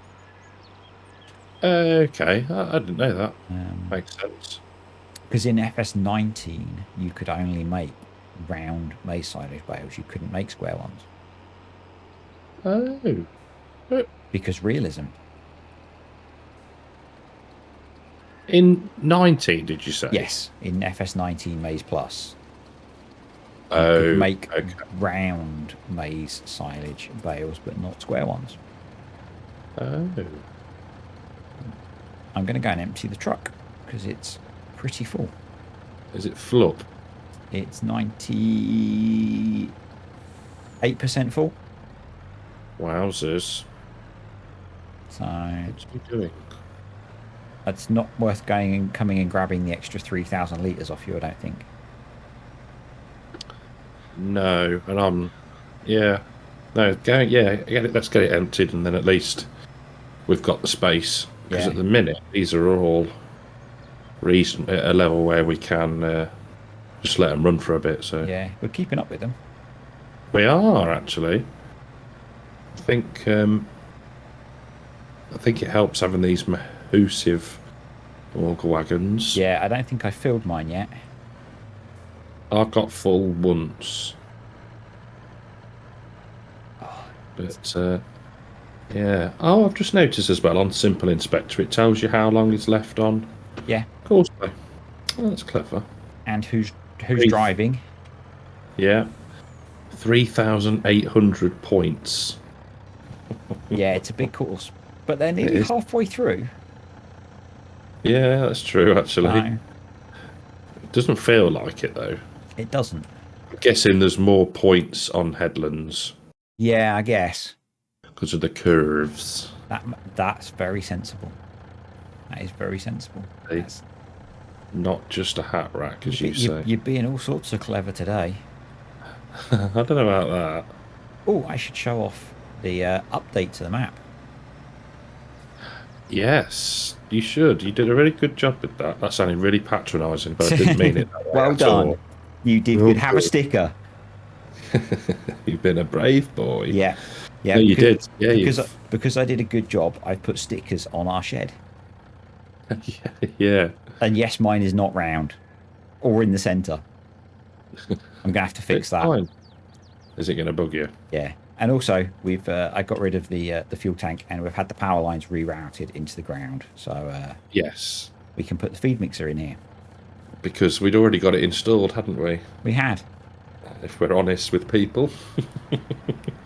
Okay. I didn't know that. Um, Makes sense. Because in FS19 you could only make round maize silage bales. You couldn't make square ones Oh. But because realism. in 19, did you say? Yes, in FS19 Maize Plus, you could Oh. make Okay. round maize silage bales, but not square ones. Oh. I'm going to go and empty the truck because it's pretty full. Is it flup? It's 98% full. Wowzers. So What's he doing? it's not worth coming and grabbing the extra 3,000 litres off you, I don't think. No, and yeah. No, let's get it emptied, and then at least we've got the space. Because Yeah. at the minute, these are all reason at a level where we can just let them run for a bit. So Yeah, we're keeping up with them. we are actually. I think it helps having these massive auger wagons. Yeah, I don't think I filled mine yet. I've got full once, but yeah. Oh, I've just noticed as well on Simple Inspector, it tells you how long is left on. Yeah. Causeway. Oh, that's clever. And who's driving? Yeah. 3,800 points. Yeah, it's a big course, but they're nearly halfway through. Yeah, that's true, actually. No, It doesn't feel like it, though. it doesn't. I'm guessing there's more points on headlands Yeah, I guess. because of the curves. That's very sensible. That is very sensible. It's not just a hat rack, as you say. You're being all sorts of clever today. I don't know about that. Oh, I should show off the update to the map. Yes, you should. You did a really good job with that. That sounded really patronising, but I didn't mean it that way. Well done. All. You did good. Have a sticker. You've been a brave boy. Yeah. Yeah, no, you did. Yeah, because I did a good job, I put stickers on our shed. yeah. And yes, mine is not round or in the centre. I'm gonna have to fix that. Fine. Is it going to bug you? Yeah, and also I got rid of the fuel tank, and we've had the power lines rerouted into the ground, so Yes, we can put the feed mixer in here. because we'd already got it installed, hadn't we? We had. If we're honest with people.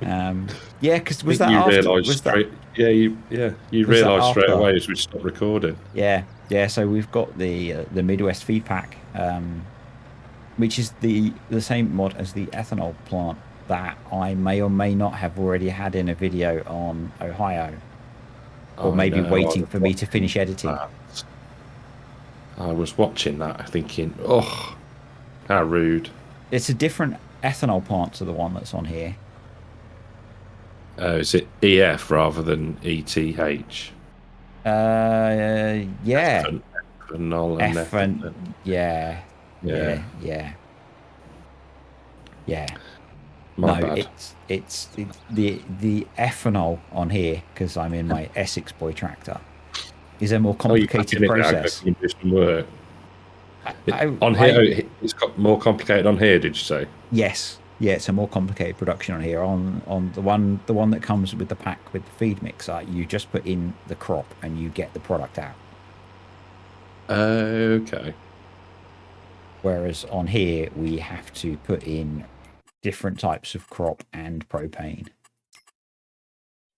Yeah, because was that you after? realised straight? Yeah, you realised straight after? away as we stopped recording. Yeah. So we've got the Midwest feed pack, which is the same mod as the ethanol plant that I may or may not have already had in a video on Ohio, or maybe waiting for me to finish editing. I was watching that thinking, oh, how rude. It's a different ethanol plant to the one that's on here. Is it EF rather than ETH? Yeah. Ethanol and F and yeah. My No, bad. it's the ethanol on here, because I'm in my Essex boy tractor, is a more Oh, you're back complicated in it now. process. Can you do some work? On here, I it's got more complicated on here. Did you say? Yes, yeah, it's a more complicated production on here. On the one that comes with the pack with the feed mixer, you just put in the crop and you get the product out. Okay. Whereas on here, we have to put in different types of crop and propane.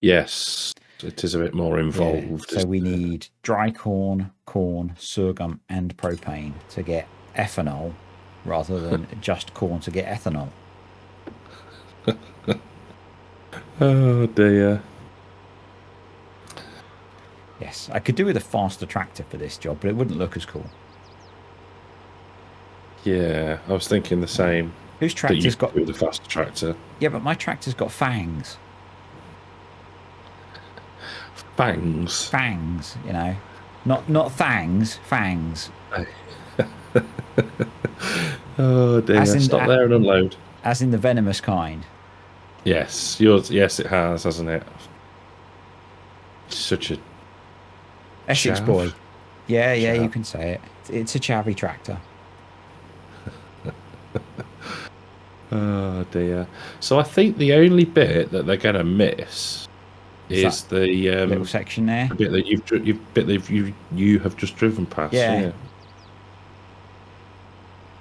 Yes, it is a bit more Yeah, involved. so we Isn't it? need dry corn, corn, sorghum, and propane to get ethanol, rather than just corn to get ethanol. Oh dear. Yes, I could do with a faster tractor for this job, but it wouldn't look as cool. Yeah, I was thinking the same. Whose That you tractor's could got? do with a faster tractor. Yeah, but my tractor's got fangs. Fangs. Fangs, you know, not thangs, fangs. Oh As dear. in, Stop there and unload. as in the venomous kind. Yes, yours. Yes, it has, hasn't it? Such a Essex chav. boy. Yeah, yeah, you Chav. can say it. It's a chavvy tractor. Oh dear. So I think the only bit that they're going to miss is That little the section there. bit that you have just driven past. Yeah. Yeah.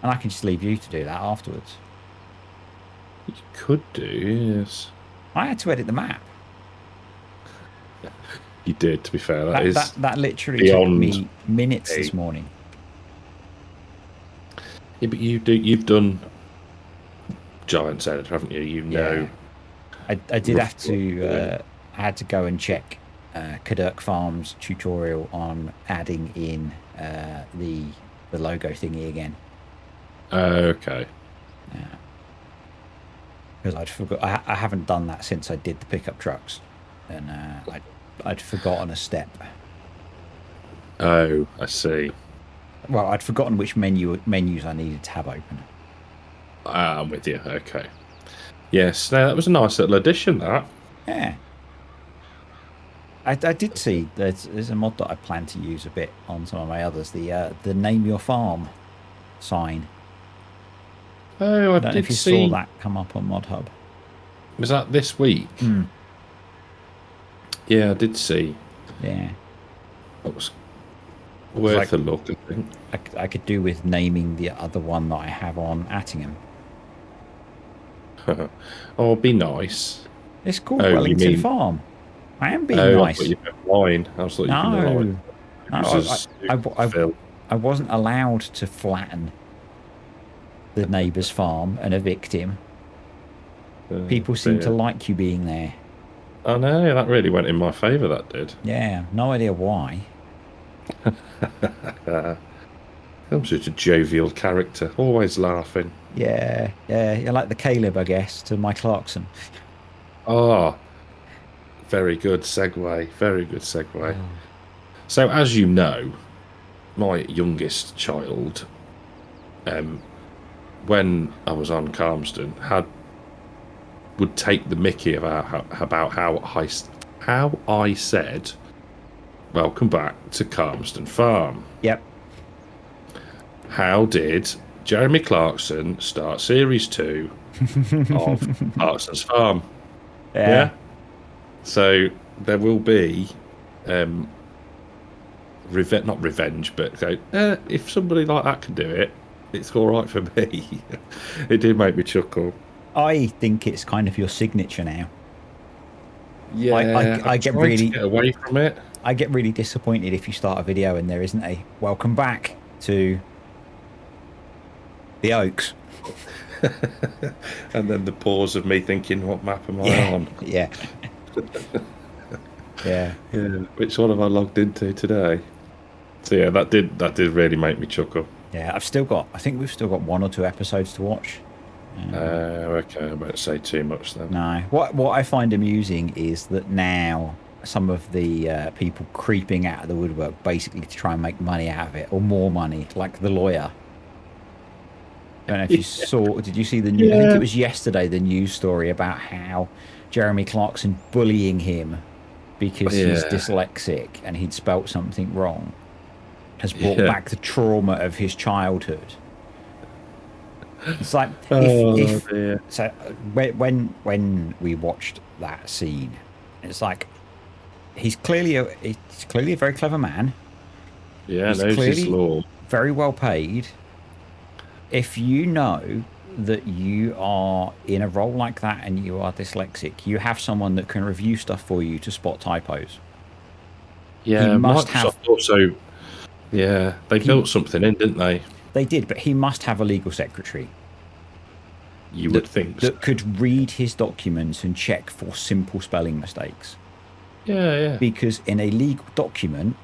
And I can just leave you to do that afterwards. You could do, yes. I had to edit the map. You did, to be fair. That literally took beyond me minutes me. this morning. Yeah, but you've done Giant's Edit, haven't you? You know. Yeah. I did have roughly to. I had to go and check Kadurk Farms tutorial on adding in the logo thingy again. Okay. Yeah. Because I'd forgot. I haven't done that since I did the pickup trucks, and I'd forgotten a step. Oh, I see. Well, I'd forgotten which menus I needed to have open. I'm with you. Okay. Yes. No, that was a nice little addition. That. Yeah. I did see there's a mod that I plan to use a bit on some of my others. The name your farm sign. Oh, I I don't know did if you see. saw that come up on Mod Hub. Was that this week? Mm. Yeah, I did see. Yeah. That was worth a look, I think. I could do with naming the other one that I have on Attingham. Oh, be nice. It's called Oh, you Wellington mean- Farm. I am being Oh, I nice. thought you meant wine. I thought you meant No, I wasn't allowed to flatten the neighbour's farm and evict him. People seem to like you being there. I know, that really went in my favour, that did. Yeah, no idea why. I'm such a jovial character, always laughing. Yeah, you're like the Caleb, I guess, to my Clarkson. Ah, very good segue, very good segue. So, as you know, my youngest child, when I was on Calmston, would take the mickey about how I said, "Welcome back to Calmston Farm." Yep. How did Jeremy Clarkson start Series 2 of Clarkson's Farm? Yeah. So there will be, not revenge, but if somebody like that can do it, it's all right for me. It did make me chuckle. I think it's kind of your signature now. Yeah, I get really to get away from it. I get really disappointed if you start a video and there isn't a welcome back to the Oaks. And then the pause of me thinking, what map am I on? Yeah. Yeah. Which one have I logged into today? So yeah, that did really make me chuckle. Yeah, I think we've still got 1 or 2 episodes to watch. Okay, I won't say too much then. No. What I find amusing is that now some of the people creeping out of the woodwork basically to try and make money out of it, or more money, like the lawyer. I don't know if you saw. Did you see the new? I think Yeah. it was yesterday. The news story about how Jeremy Clarkson bullying him because he's Yeah. dyslexic and he'd spelt something wrong has brought Yeah. back the trauma of his childhood. It's like Oh if dear. so when we watched that scene, it's like he's clearly a very clever man. Yeah, He's knows his clearly law. very well paid. If you know that you are in a role like that and you are dyslexic, you have someone that can review stuff for you to spot typos. He Yeah, must have Microsoft also. Yeah, they he built something in, didn't they? they did, but he must have a legal secretary You that would think so. that could read his documents and check for simple spelling mistakes. Yeah, yeah. Because in a legal document,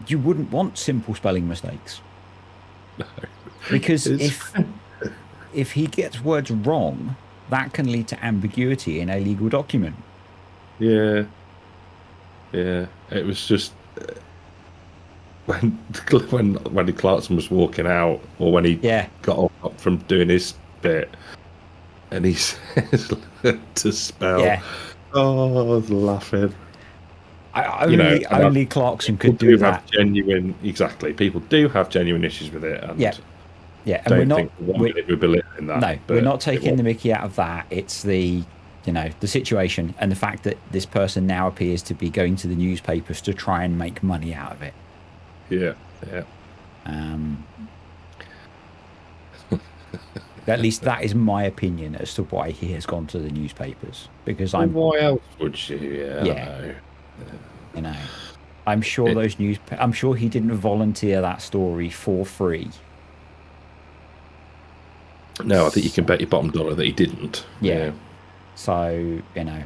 you wouldn't want simple spelling mistakes. Because It's if he gets words wrong, that can lead to ambiguity in a legal document. yeah, yeah. It was just when when Clarkson was walking out, or when he Yeah, got up from doing his bit, and he says to spell. yeah. Oh, I was laughing. Only Clarkson People could do do have that. genuine, exactly. People do have genuine issues with it, Yeah, and yeah. And don't think for 1 minute we're belittling that. we're But not taking the Mickey out of that. It's the situation and the fact that this person now appears to be going to the newspapers to try and make money out of it. yeah, yeah. Um, at least that is my opinion as to why he has gone to the newspapers. Because Well, why else would you? yeah, I know. you know, I'm sure I'm sure he didn't volunteer that story for free. No, I think you can bet your bottom dollar that he didn't. Yeah. So that's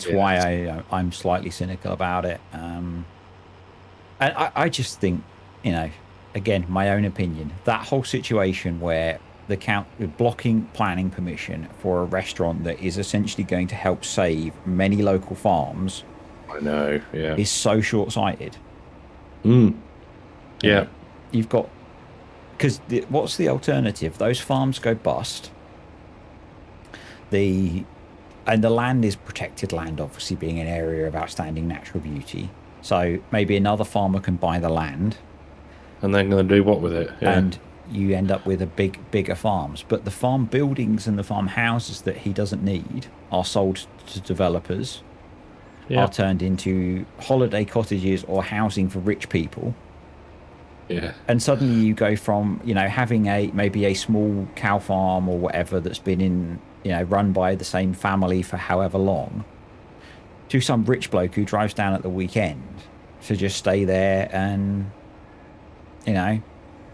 Yeah. why I'm slightly cynical about it. And I just think, again, my own opinion, that whole situation where the count blocking planning permission for a restaurant that is essentially going to help save many local farms I know. Yeah. is so short-sighted. Mm. You Yeah. know, you've got because what's the alternative? Those farms go bust. And the land is protected land, obviously being an area of outstanding natural beauty. So maybe another farmer can buy the land, And then going to do what with it? Yeah. and you end up with bigger farms. But the farm buildings and the farm houses that he doesn't need are sold to developers, yeah. are turned into holiday cottages or housing for rich people. Yeah. And suddenly you go from having maybe a small cow farm or whatever that's been run by the same family for however long, to some rich bloke who drives down at the weekend to just stay there. And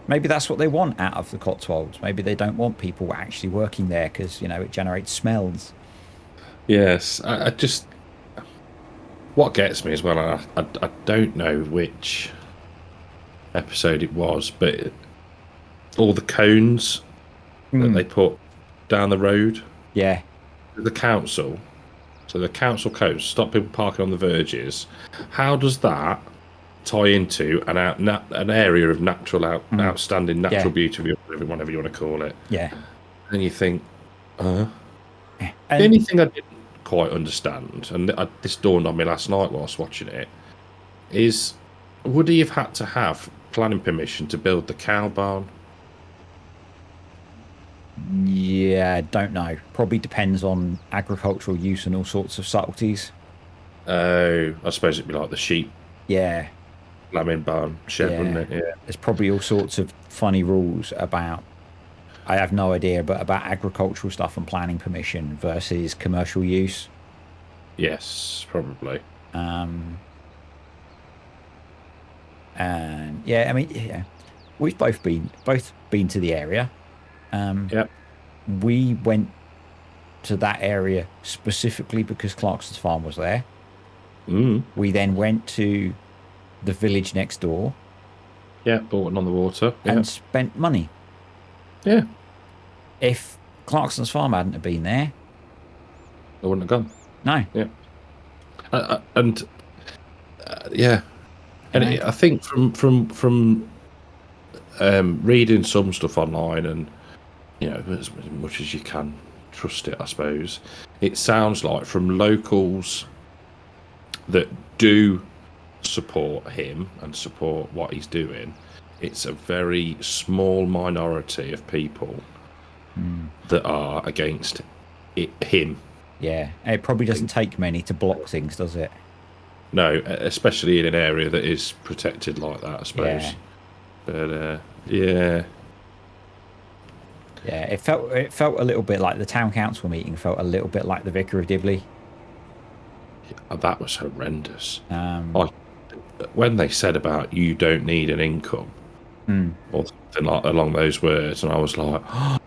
maybe that's what they want out of the Cotswolds. Maybe they don't want people actually working there because it generates smells. Yes. I just what gets me as well. I don't know which episode it was, but all the cones that they put down the road. Yeah. The council. So the council codes stop people parking on the verges. How does that tie into an area of outstanding natural beauty, whatever you want to call it? Yeah. And you think, And the only thing I didn't quite understand, and this dawned on me last night whilst watching it, is would he have had to have planning permission to build the cow barn? yeah, don't know. Probably depends on agricultural use and all sorts of subtleties. Oh, I suppose it'd be like the sheep Yeah. lambing barn shed, wouldn't it? Yeah. There's probably all sorts of funny rules about, I have no idea, but about agricultural stuff and planning permission versus commercial use. Yes, probably. And yeah, I mean, yeah, we've both been to the area. Yep. We went to that area specifically because Clarkson's farm was there. We then went to the village next door. Yeah, bought one on the water. And spent money. Yeah. If Clarkson's farm hadn't have been there, I wouldn't have gone. no. Yeah. Yeah. And I think from reading some stuff online, and as much as you can trust it, I suppose. It sounds like from locals that do support him and support what he's doing, it's a very small minority of people that are against him. Yeah, it probably doesn't take many to block things, does it? No, especially in an area that is protected like that, I suppose. Yeah. But yeah. Yeah, it felt a little bit like the town council meeting. Felt a little bit like the Vicar of Dibley. That was horrendous. When they said about you don't need an income or something like along those words, and I was like, oh,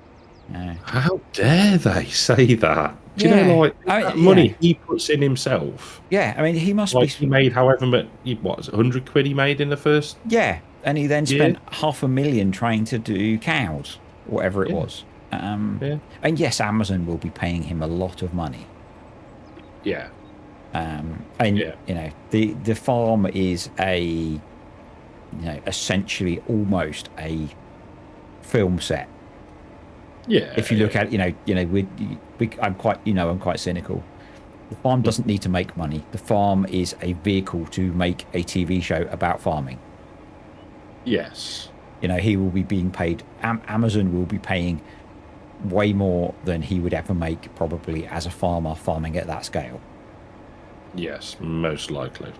how dare they say that? Do you know, like that money he puts in himself? Yeah, I mean, he must like be. He made however much. What was it, 100 quid he made in the first? Yeah, and he then year? spent $500,000 trying to do cows, whatever it was. And yes, Amazon will be paying him a lot of money. Yeah. And the farm is essentially almost a film set. Yeah. If you look at I'm quite cynical. The farm doesn't need to make money. The farm is a vehicle to make a TV show about farming. Yes. He will be being paid. Amazon will be paying way more than he would ever make probably as a farmer farming at that scale. Yes, most likely.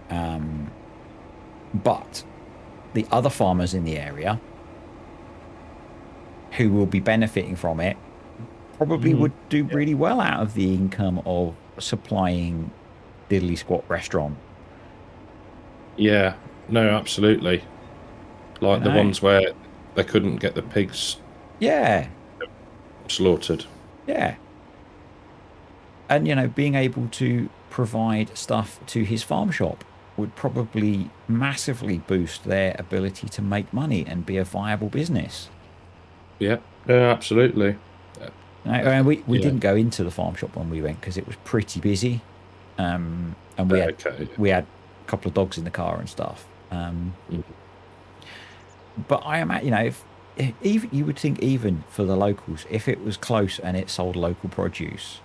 But the other farmers in the area who will be benefiting from it probably would do really well out of the income of supplying Diddley Squat restaurant. Yeah, no, absolutely. Like the ones where they couldn't get the pigs slaughtered. Yeah. And, being able to provide stuff to his farm shop would probably massively boost their ability to make money and be a viable business. Yeah, absolutely. We didn't go into the farm shop when we went because it was pretty busy, and we had a couple of dogs in the car and stuff. But I am if even you would think even for the locals, if it was close and it sold local produce,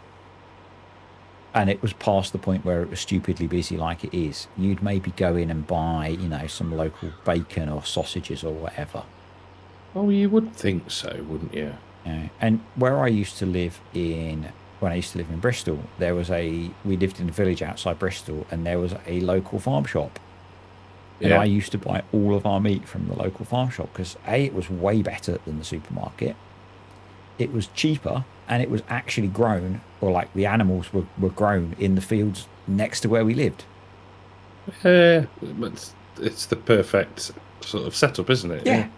and it was past the point where it was stupidly busy like it is, you'd maybe go in and buy some local bacon or sausages or whatever. Oh, you would think so, wouldn't you? And where I used to live when I used to live in Bristol, we lived in a village outside Bristol, and there was a local farm shop. And I used to buy all of our meat from the local farm shop because it was way better than the supermarket. It was cheaper, and it was actually grown, or like the animals were grown in the fields next to where we lived. Yeah, it's the perfect sort of setup, isn't it? Yeah.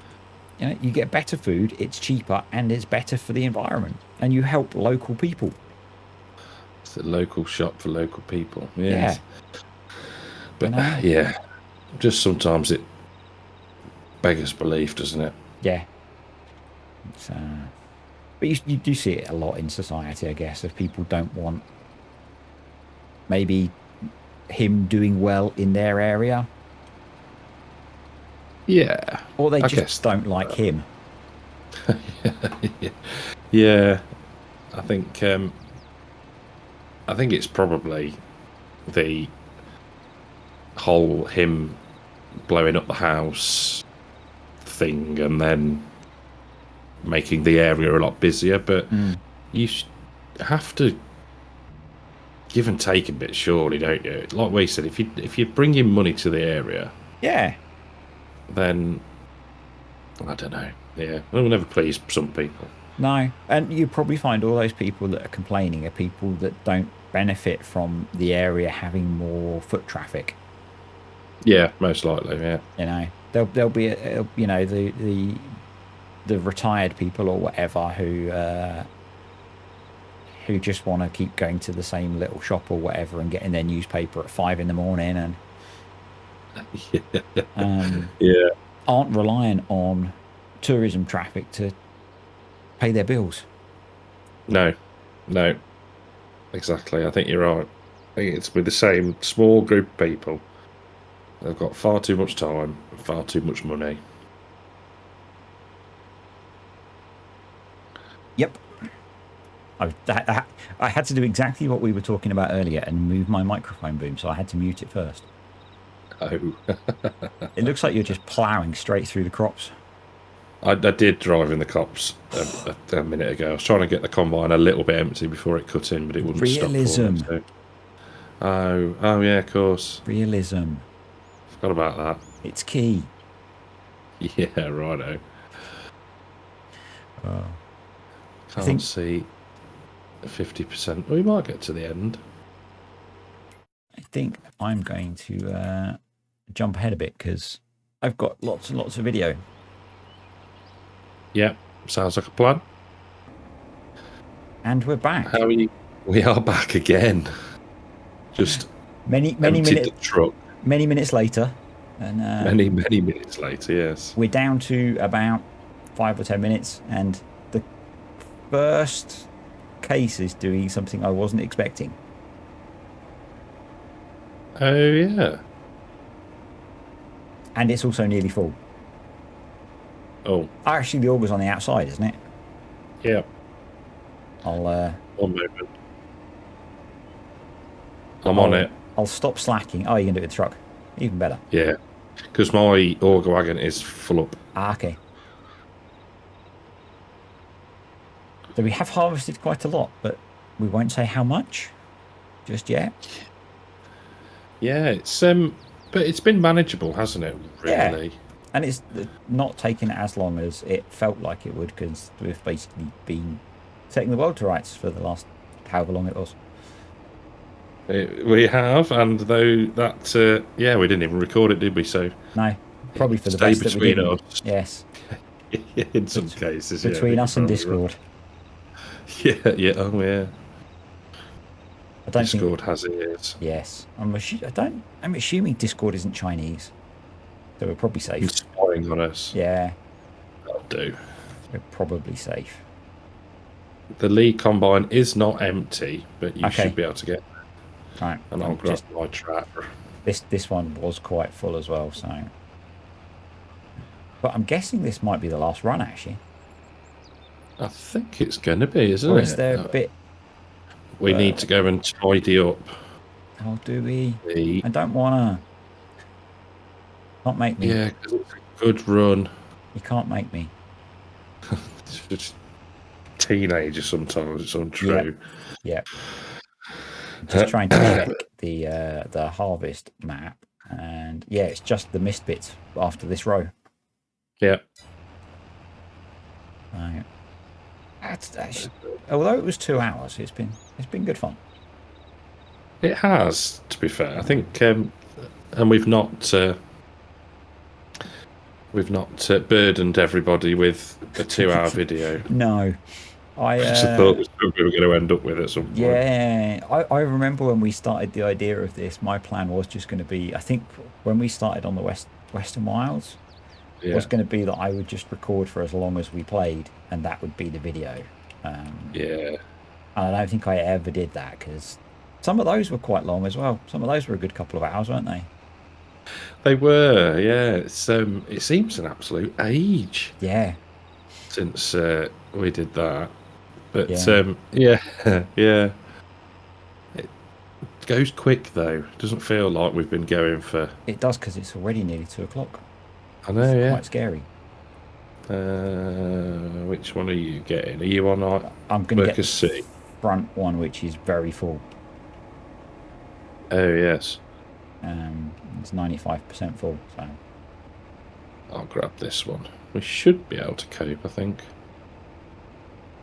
You get better food, it's cheaper, and it's better for the environment, and you help local people. It's a local shop for local people. Yes. Yeah. But just sometimes it beggars belief, doesn't it? Yeah. But you do see it a lot in society, I guess, if people don't want maybe him doing well in their area. Yeah. Or they just don't like him. Yeah. I think it's probably the whole him blowing up the house thing and then making the area a lot busier, but you have to give and take a bit, surely, don't you? Like we said, if you bring in money to the area, then I don't know. Yeah, it will never please some people. No, and you probably find all those people that are complaining are people that don't benefit from the area having more foot traffic. Yeah, most likely. Yeah, there'll be the retired people or whatever who just want to keep going to the same little shop or whatever and getting their newspaper at 5 a.m. and aren't relying on tourism traffic to pay their bills. No, exactly. I think you're right. I think it's with the same small group of people. They've got far too much time, far too much money. Yep. I had to do exactly what we were talking about earlier and move my microphone boom, so I had to mute it first. Oh. It looks like you're just ploughing straight through the crops. I did drive in the cops a minute ago. I was trying to get the combine a little bit empty before it cut in, but it wouldn't stop for me. So. Oh yeah, of course. Realism. Forgot about that. It's key. Yeah, righto. Can't see 50%. We might get to the end. I think I'm going to jump ahead a bit because I've got lots and lots of video. Yeah, sounds like a plan. And we're back. How are you? We are back again. Just many minutes. The truck. Many minutes later, and many minutes later. Yes, we're down to about 5 or 10 minutes, and the first case is doing something I wasn't expecting. Oh yeah. And it's also nearly full. Oh. Actually, the auger's on the outside, isn't it? Yeah. I'll. 1 moment. I'm on it. I'll stop slacking. Oh, you can do it with the truck. Even better. Yeah, because my auger wagon is full up. Ah, okay. So we have harvested quite a lot, but we won't say how much just yet. Yeah, it's but it's been manageable, hasn't it? Really. Yeah. And it's not taken as long as it felt like it would, because we've basically been setting the world to rights for the last however long it was. We have, and though that, yeah, we didn't even record it, did we? So no, probably for the best that we didn't. Us. Yes. In some cases, between us and Discord. Right. Yeah. Oh, yeah. I don't Discord think, has ears. Yes, I'm assuming Discord isn't Chinese, so we're probably safe. You're spying on us. Yeah. That'll do. We're probably safe. The Lee combine is not empty, but you should be able to get. Right, and I'll grab my trapper. This one was quite full as well, so. But I'm guessing this might be the last run, actually. I think it's going to be, isn't it? Or is there a bit? We need to go and tidy up. Oh, do we? I don't wanna. Can't make me. Yeah, because it's a good run. You can't make me. It's just teenager sometimes. It's untrue. Yeah. Just trying to check the harvest map, and yeah, it's just the missed bits after this row. Yeah. Although it was 2 hours, it's been good fun. It has, to be fair. I think, and we've not burdened everybody with a 2-hour video. No. I just thought we were going to end up with it at some point. Yeah, I remember when we started the idea of this, my plan was just going to be, I think when we started on the Western Wilds, was going to be that I would just record for as long as we played, and that would be the video. Yeah. And I don't think I ever did that, because some of those were quite long as well. Some of those were a good couple of hours, weren't they? They were, yeah. It seems an absolute age. Yeah. Since we did that. But yeah. Yeah. It goes quick though. It doesn't feel like we've been going for. It does, because it's already nearly 2 o'clock. I know, it's quite scary. Which one are you getting? Are you on I'm going to get the front one, which is very full. Oh yes. It's 95% full, so. I'll grab this one. We should be able to cope, I think.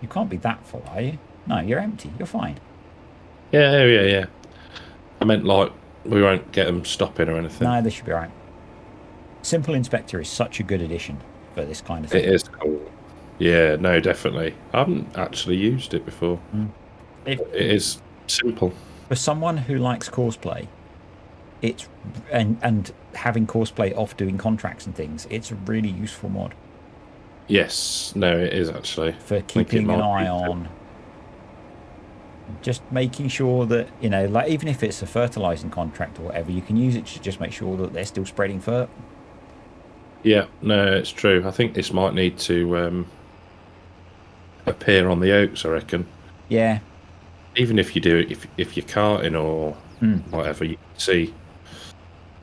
You can't be that full, are you? No, you're empty. You're fine. Yeah. I meant like we won't get them stopping or anything. No, they should be all right. Simple Inspector is such a good addition for this kind of thing. It is cool. Yeah, no, definitely. I haven't actually used it before. It is simple. For someone who likes Courseplay, it's and having Courseplay off doing contracts and things, it's a really useful mod. Yes, no, it is actually. For keeping an eye on, just making sure that, like even if it's a fertilizing contract or whatever, you can use it to just make sure that they're still spreading fert. Yeah, no, it's true. I think this might need to appear on the oaks, I reckon. Yeah. Even if you do it, if you're carting or whatever, you can see.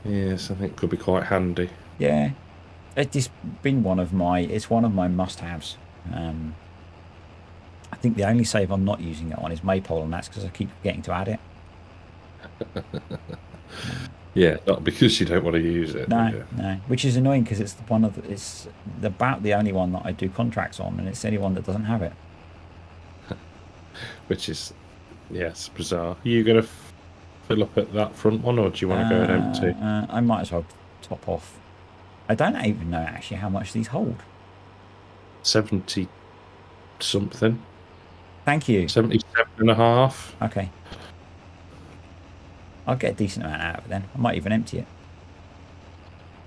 Yes, I think it could be quite handy. Yeah. It's just been it's one of my must-haves. I think the only save I'm not using it on is Maypole, and that's because I keep forgetting to add it. Yeah, not because you don't want to use it. No, Yeah. no, which is annoying because it's it's about the only one that I do contracts on, and it's the only one that doesn't have it. Which is, yes, bizarre. Are you going to fill up at that front one, or do you want to go and empty? I might as well top off. I don't even know actually how much these hold. 70 something. Thank you. 77.5. Okay. I'll get a decent amount out of it then. I might even empty it.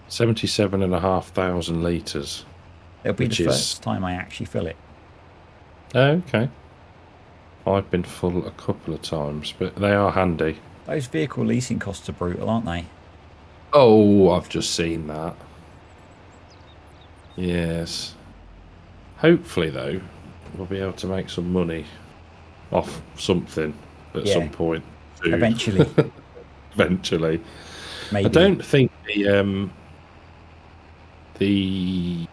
77,500 litres. It'll be the first time I actually fill it. Oh, okay. I've been full a couple of times, but they are handy. Those vehicle leasing costs are brutal, aren't they? Oh, I've just seen that. Yes. Hopefully, though, we'll be able to make some money off something at some point soon. Eventually. Eventually. Maybe. I don't think the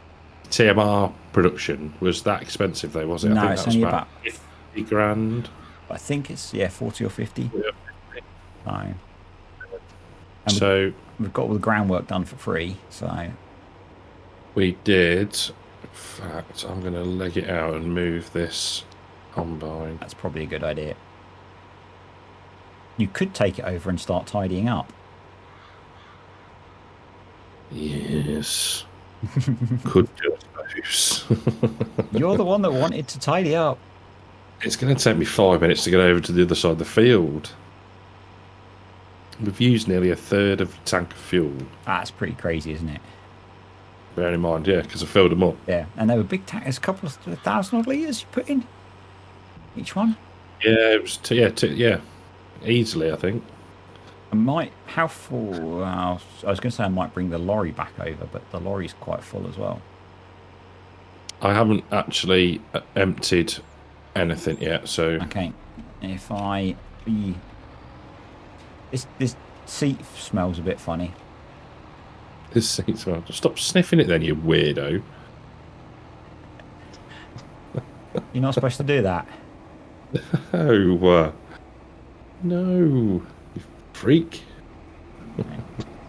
TMR production was that expensive, though, was it? No, I think it's that was only about 50 grand. I think it's 40 or 50. Yeah. So we've got all the groundwork done for free. So we did. In fact, I'm going to leg it out and move this combine. That's probably a good idea. You could take it over and start tidying up. Yes. Could do, I suppose. You're the one that wanted to tidy up. It's going to take me 5 minutes to get over to the other side of the field. We've used nearly a third of the tank of fuel. That's pretty crazy, isn't it? Bear in mind, yeah, because I filled them up. Yeah, and they were big tanks, a couple of 1,000 odd litres you put in each one. Yeah, it was easily, I think. How full? I was going to say I might bring the lorry back over, but the lorry's quite full as well. I haven't actually emptied anything yet, so okay. If this seat smells a bit funny. This seat smells. Stop sniffing it, then, you weirdo. You're not supposed to do that. Oh, no, you freak.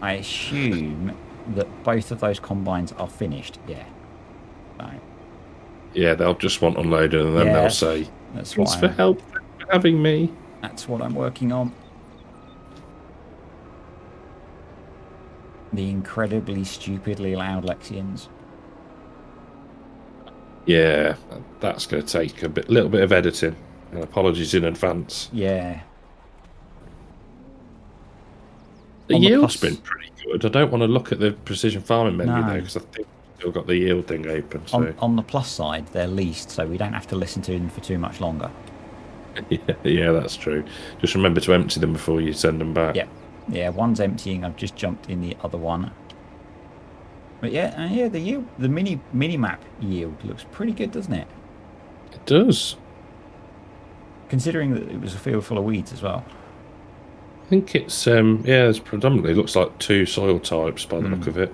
I assume that both of those combines are finished. Yeah. Right. Yeah, they'll just want unloaded, and then they'll say, "Thanks for help, for having me." That's what I'm working on. The incredibly stupidly loud Lexians. Yeah, that's going to take a little bit of editing. And apologies in advance. Yeah. The yield's been pretty good. I don't want to look at the precision farming menu though, because I think we've still got the yield thing open. So. On the plus side, they're leased, so we don't have to listen to them for too much longer. Yeah, that's true. Just remember to empty them before you send them back. Yeah, one's emptying. I've just jumped in the other one. But yeah, the yield, the mini map yield looks pretty good, doesn't it? It does. Considering that it was a field full of weeds as well. I think it's it's predominantly looks like 2 soil types by the look of it.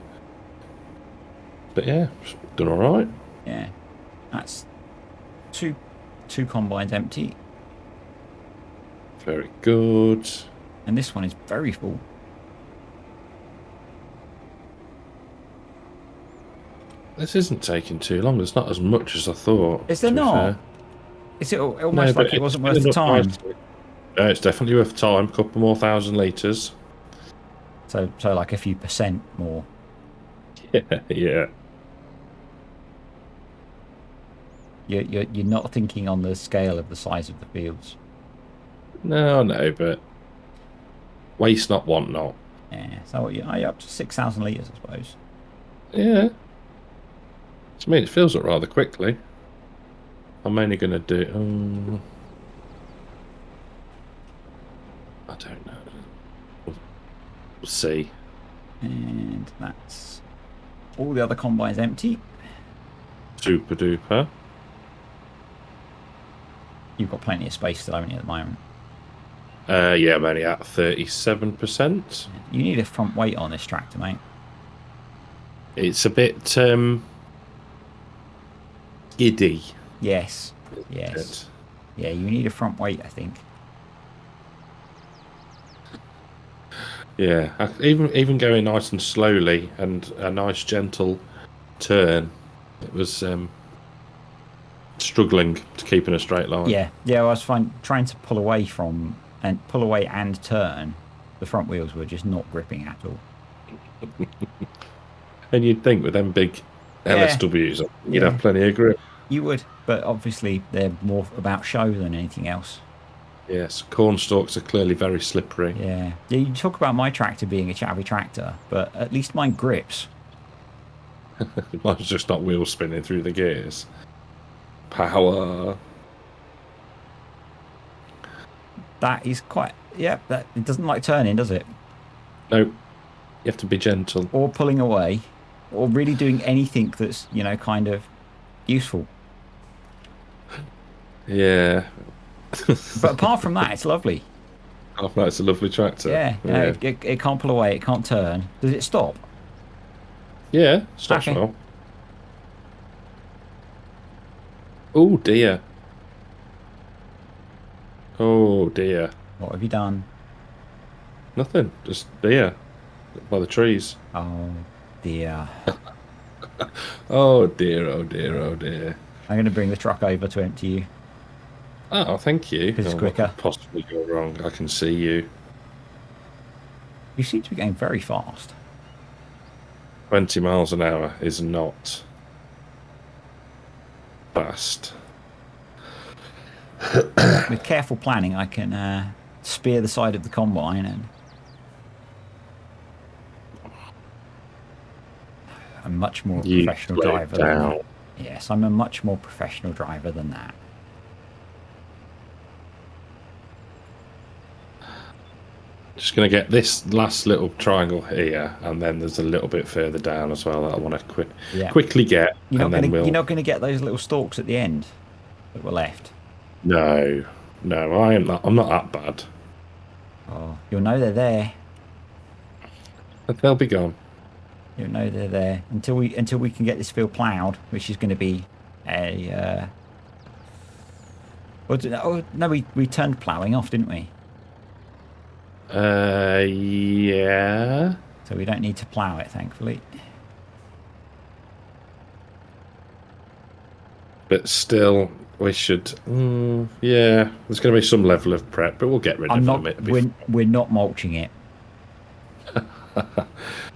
But yeah, it's done all right. Yeah, that's two combines empty. Very good. And this one is very full. This isn't taking too long. There's not as much as I thought. Is there not? Is it almost like it wasn't worth the time? No, it's definitely worth the time. A couple more 1,000 litres. So like a few percent more. Yeah. You're not thinking on the scale of the size of the fields. No, but waste not, want not. Yeah. So you're up to 6,000 litres, I suppose. Yeah. I mean, it fills up rather quickly. I'm only going to do... I don't know. We'll see. And that's all the other combines empty. Super duper. You've got plenty of space still, haven't you, at the moment? Yeah, I'm only at 37%. You need a front weight on this tractor, mate. It's a bit giddy. Yes. Yes. Yeah, you need a front weight, I think. Yeah, even going nice and slowly and a nice gentle turn, it was struggling to keep in a straight line. Yeah, I was trying to pull away and turn. The front wheels were just not gripping at all. And you'd think with them big LSWs, you'd have plenty of grip. You would, but obviously they're more about show than anything else. Yes, corn stalks are clearly very slippery. Yeah, you talk about my tractor being a chavvy tractor, but at least mine grips. Mine's just not wheel spinning through the gears. Power. That is quite... Yeah, it doesn't like turning, does it? No, you have to be gentle. Or pulling away, or really doing anything that's, kind of useful. Yeah. But apart from that, it's lovely. Oh, that's a lovely tractor. Yeah. It can't pull away, it can't turn. Does it stop? Yeah, stops well. Oh dear. Oh dear. What have you done? Nothing. Just deer by the trees. Oh dear. Oh dear, oh dear, oh dear. I'm going to bring the truck over to empty you. Oh, thank you. Because it's quicker. What could possibly go wrong? I can see you. You seem to be going very fast. 20 miles an hour is not fast. With careful planning, I can spear the side of the combine and... I'm a much more professional driver than that. Yes, I'm a much more professional driver than that. Just going to get this last little triangle here, and then there's a little bit further down as well that I want to quickly get. You're not going to get those little stalks at the end that were left. No, I'm not that bad. Oh, you'll know they're there. But they'll be gone. You'll know they're there until we can get this field ploughed, which is going to be a. Oh no, we turned ploughing off, didn't we? Yeah. So we don't need to plough it, thankfully. But still, we should. Yeah, there's going to be some level of prep, but we'll get rid of them. We're not mulching it.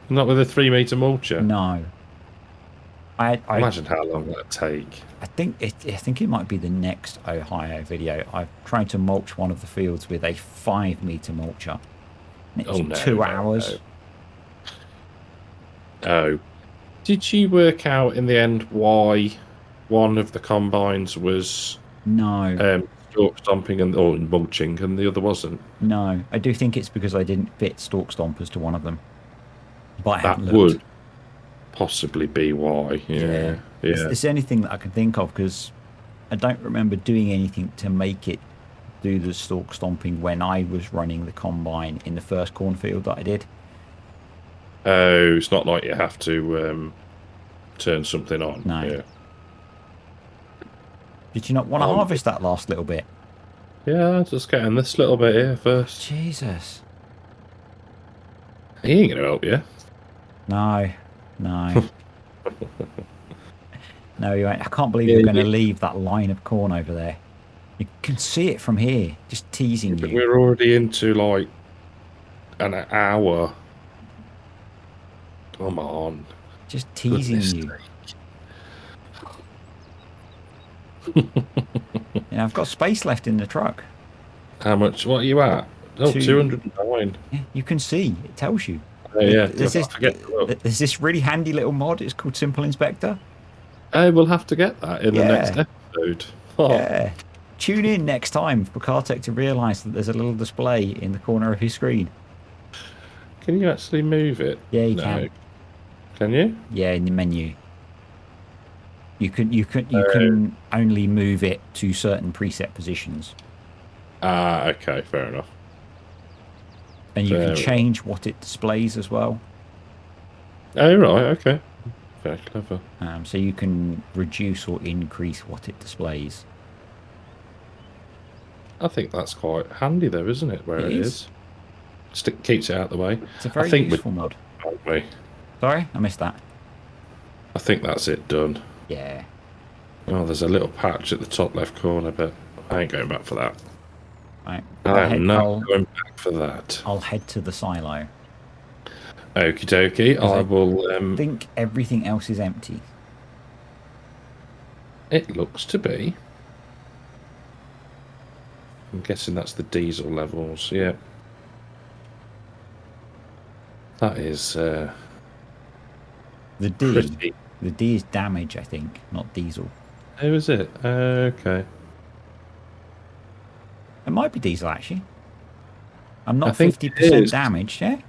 Not with a 3-meter mulcher. No. I imagine how long that'd take. I think it might be the next Ohio video. I'm trying to mulch one of the fields with a 5-meter mulcher. And it was 2 hours. Oh. Did you work out in the end why one of the combines was stalk stomping or mulching and the other wasn't? No. I do think it's because I didn't fit stalk stompers to one of them. But that would possibly be why. Yeah. It's the only thing that I can think of, because I don't remember doing anything to make it do the stalk stomping when I was running the combine in the first cornfield that I did. Oh, it's not like you have to turn something on. No. Yeah. Did you not want to harvest that last little bit? Yeah, just getting this little bit here first. Jesus. He ain't going to help you. No. No, you ain't. I can't believe you're going to leave that line of corn over there. You can see it from here, just teasing you. We're already into like an hour. Come on. Just teasing you. Yeah, I've got space left in the truck. How much? What are you at? Oh, 209. Yeah, you can see. It tells you. Yeah, there's this really handy little mod. It's called Simple Inspector. Oh, we'll have to get that in the next episode. Oh. Yeah. Tune in next time for Cartech to realise that there's a little display in the corner of his screen. Can you actually move it? Yeah, you can. Can you? Yeah, in the menu. You can only move it to certain preset positions, Okay, fair enough. and you can change what it displays as well. Oh, right, okay. Very clever. So you can reduce or increase what it displays. I think that's quite handy, though, isn't it? Where it is. Keeps it out of the way. It's a very useful mod. Aren't we? Sorry, I missed that. I think that's it done. Yeah. Oh, there's a little patch at the top left corner, but I ain't going back for that. Right. I'm not going back for that. I'll head to the silo. Okie dokie. I will. I think everything else is empty. It looks to be. I'm guessing that's the diesel levels. Yeah. That is. The D. The D is damage, I think, not diesel. Oh, is it? Okay. It might be diesel, actually. I'm not 50% damaged, yeah?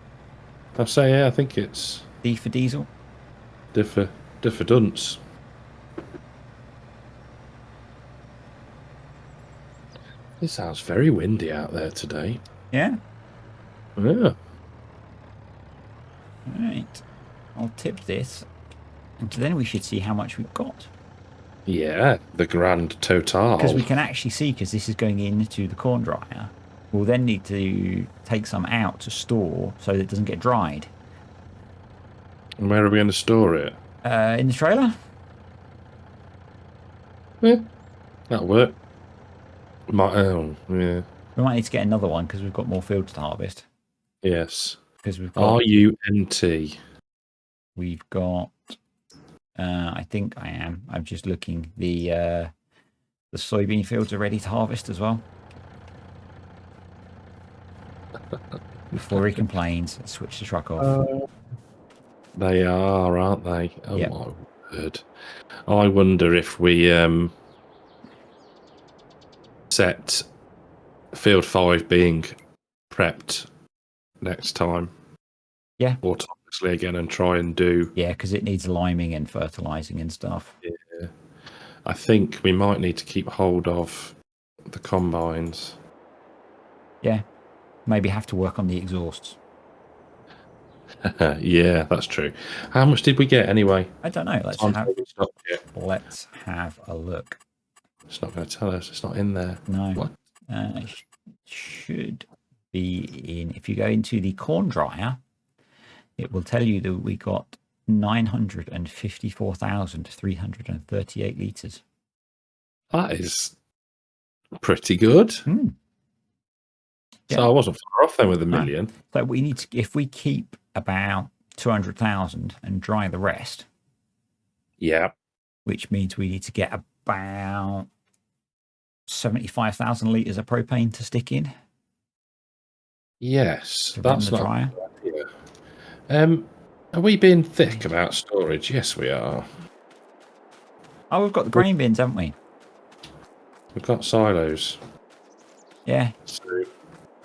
I'll say, yeah, I think it's... D for diesel? Diffidence. It sounds very windy out there today. Yeah? Yeah. Alright. I'll tip this. And then we should see how much we've got. Yeah, the grand total. Because we can actually see, because this is going into the corn dryer, we'll then need to take some out to store so that it doesn't get dried. And where are we going to store it? In the trailer? Yeah, that'll work. Yeah. We might need to get another one because we've got more fields to harvest. Yes. Because we've got... RUNT. We've got... I think I am. I'm just looking. The soybean fields are ready to harvest as well. Before he complains, let's switch the truck off. They are, aren't they? Oh, yep. My word. I wonder if we set field 5 being prepped next time. Yeah. Autonomously again and try and do... Yeah, because it needs liming and fertilizing and stuff. Yeah. I think we might need to keep hold of the combines. Yeah. Maybe have to work on the exhausts. Yeah, that's true. How much did we get anyway? I don't know. Let's have a look. It's not going to tell us. It's not in there. No. What? It should be in... If you go into the corn dryer, it will tell you that we got 954,338 litres. That is pretty good. Yeah. So I wasn't far off then with a million. So we need to, if we keep about 200,000 and dry the rest. Yeah. Which means we need to get about 75,000 litres of propane to stick in. Yes, that's not a good idea. Are we being thick about storage? Yes, we are. Oh, we've got the grain bins, haven't we? We've got silos. Yeah. So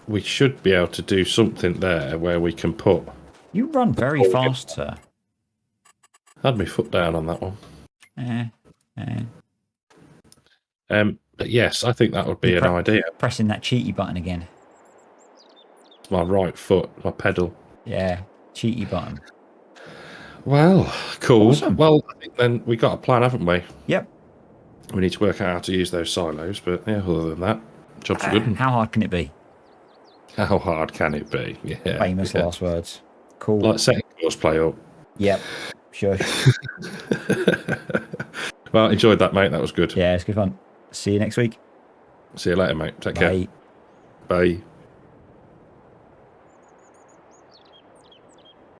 we should be able to do something there where we can put... You run very fast, sir. I had my foot down on that one. But yes, I think that would be an idea. Pressing that cheaty button again. It's my right foot, my pedal. Yeah, cheaty button. Well, cool. Awesome. Well, I think then we got a plan, haven't we? Yep. We need to work out how to use those silos, but yeah, other than that, job's good. How hard can it be? How hard can it be? Yeah. Famous last words. Cool. Like setting course play up. Yep. Sure. Well, enjoyed that, mate. That was good. Yeah, it's good fun. See you next week. See you later, mate. Take Bye. care. Bye.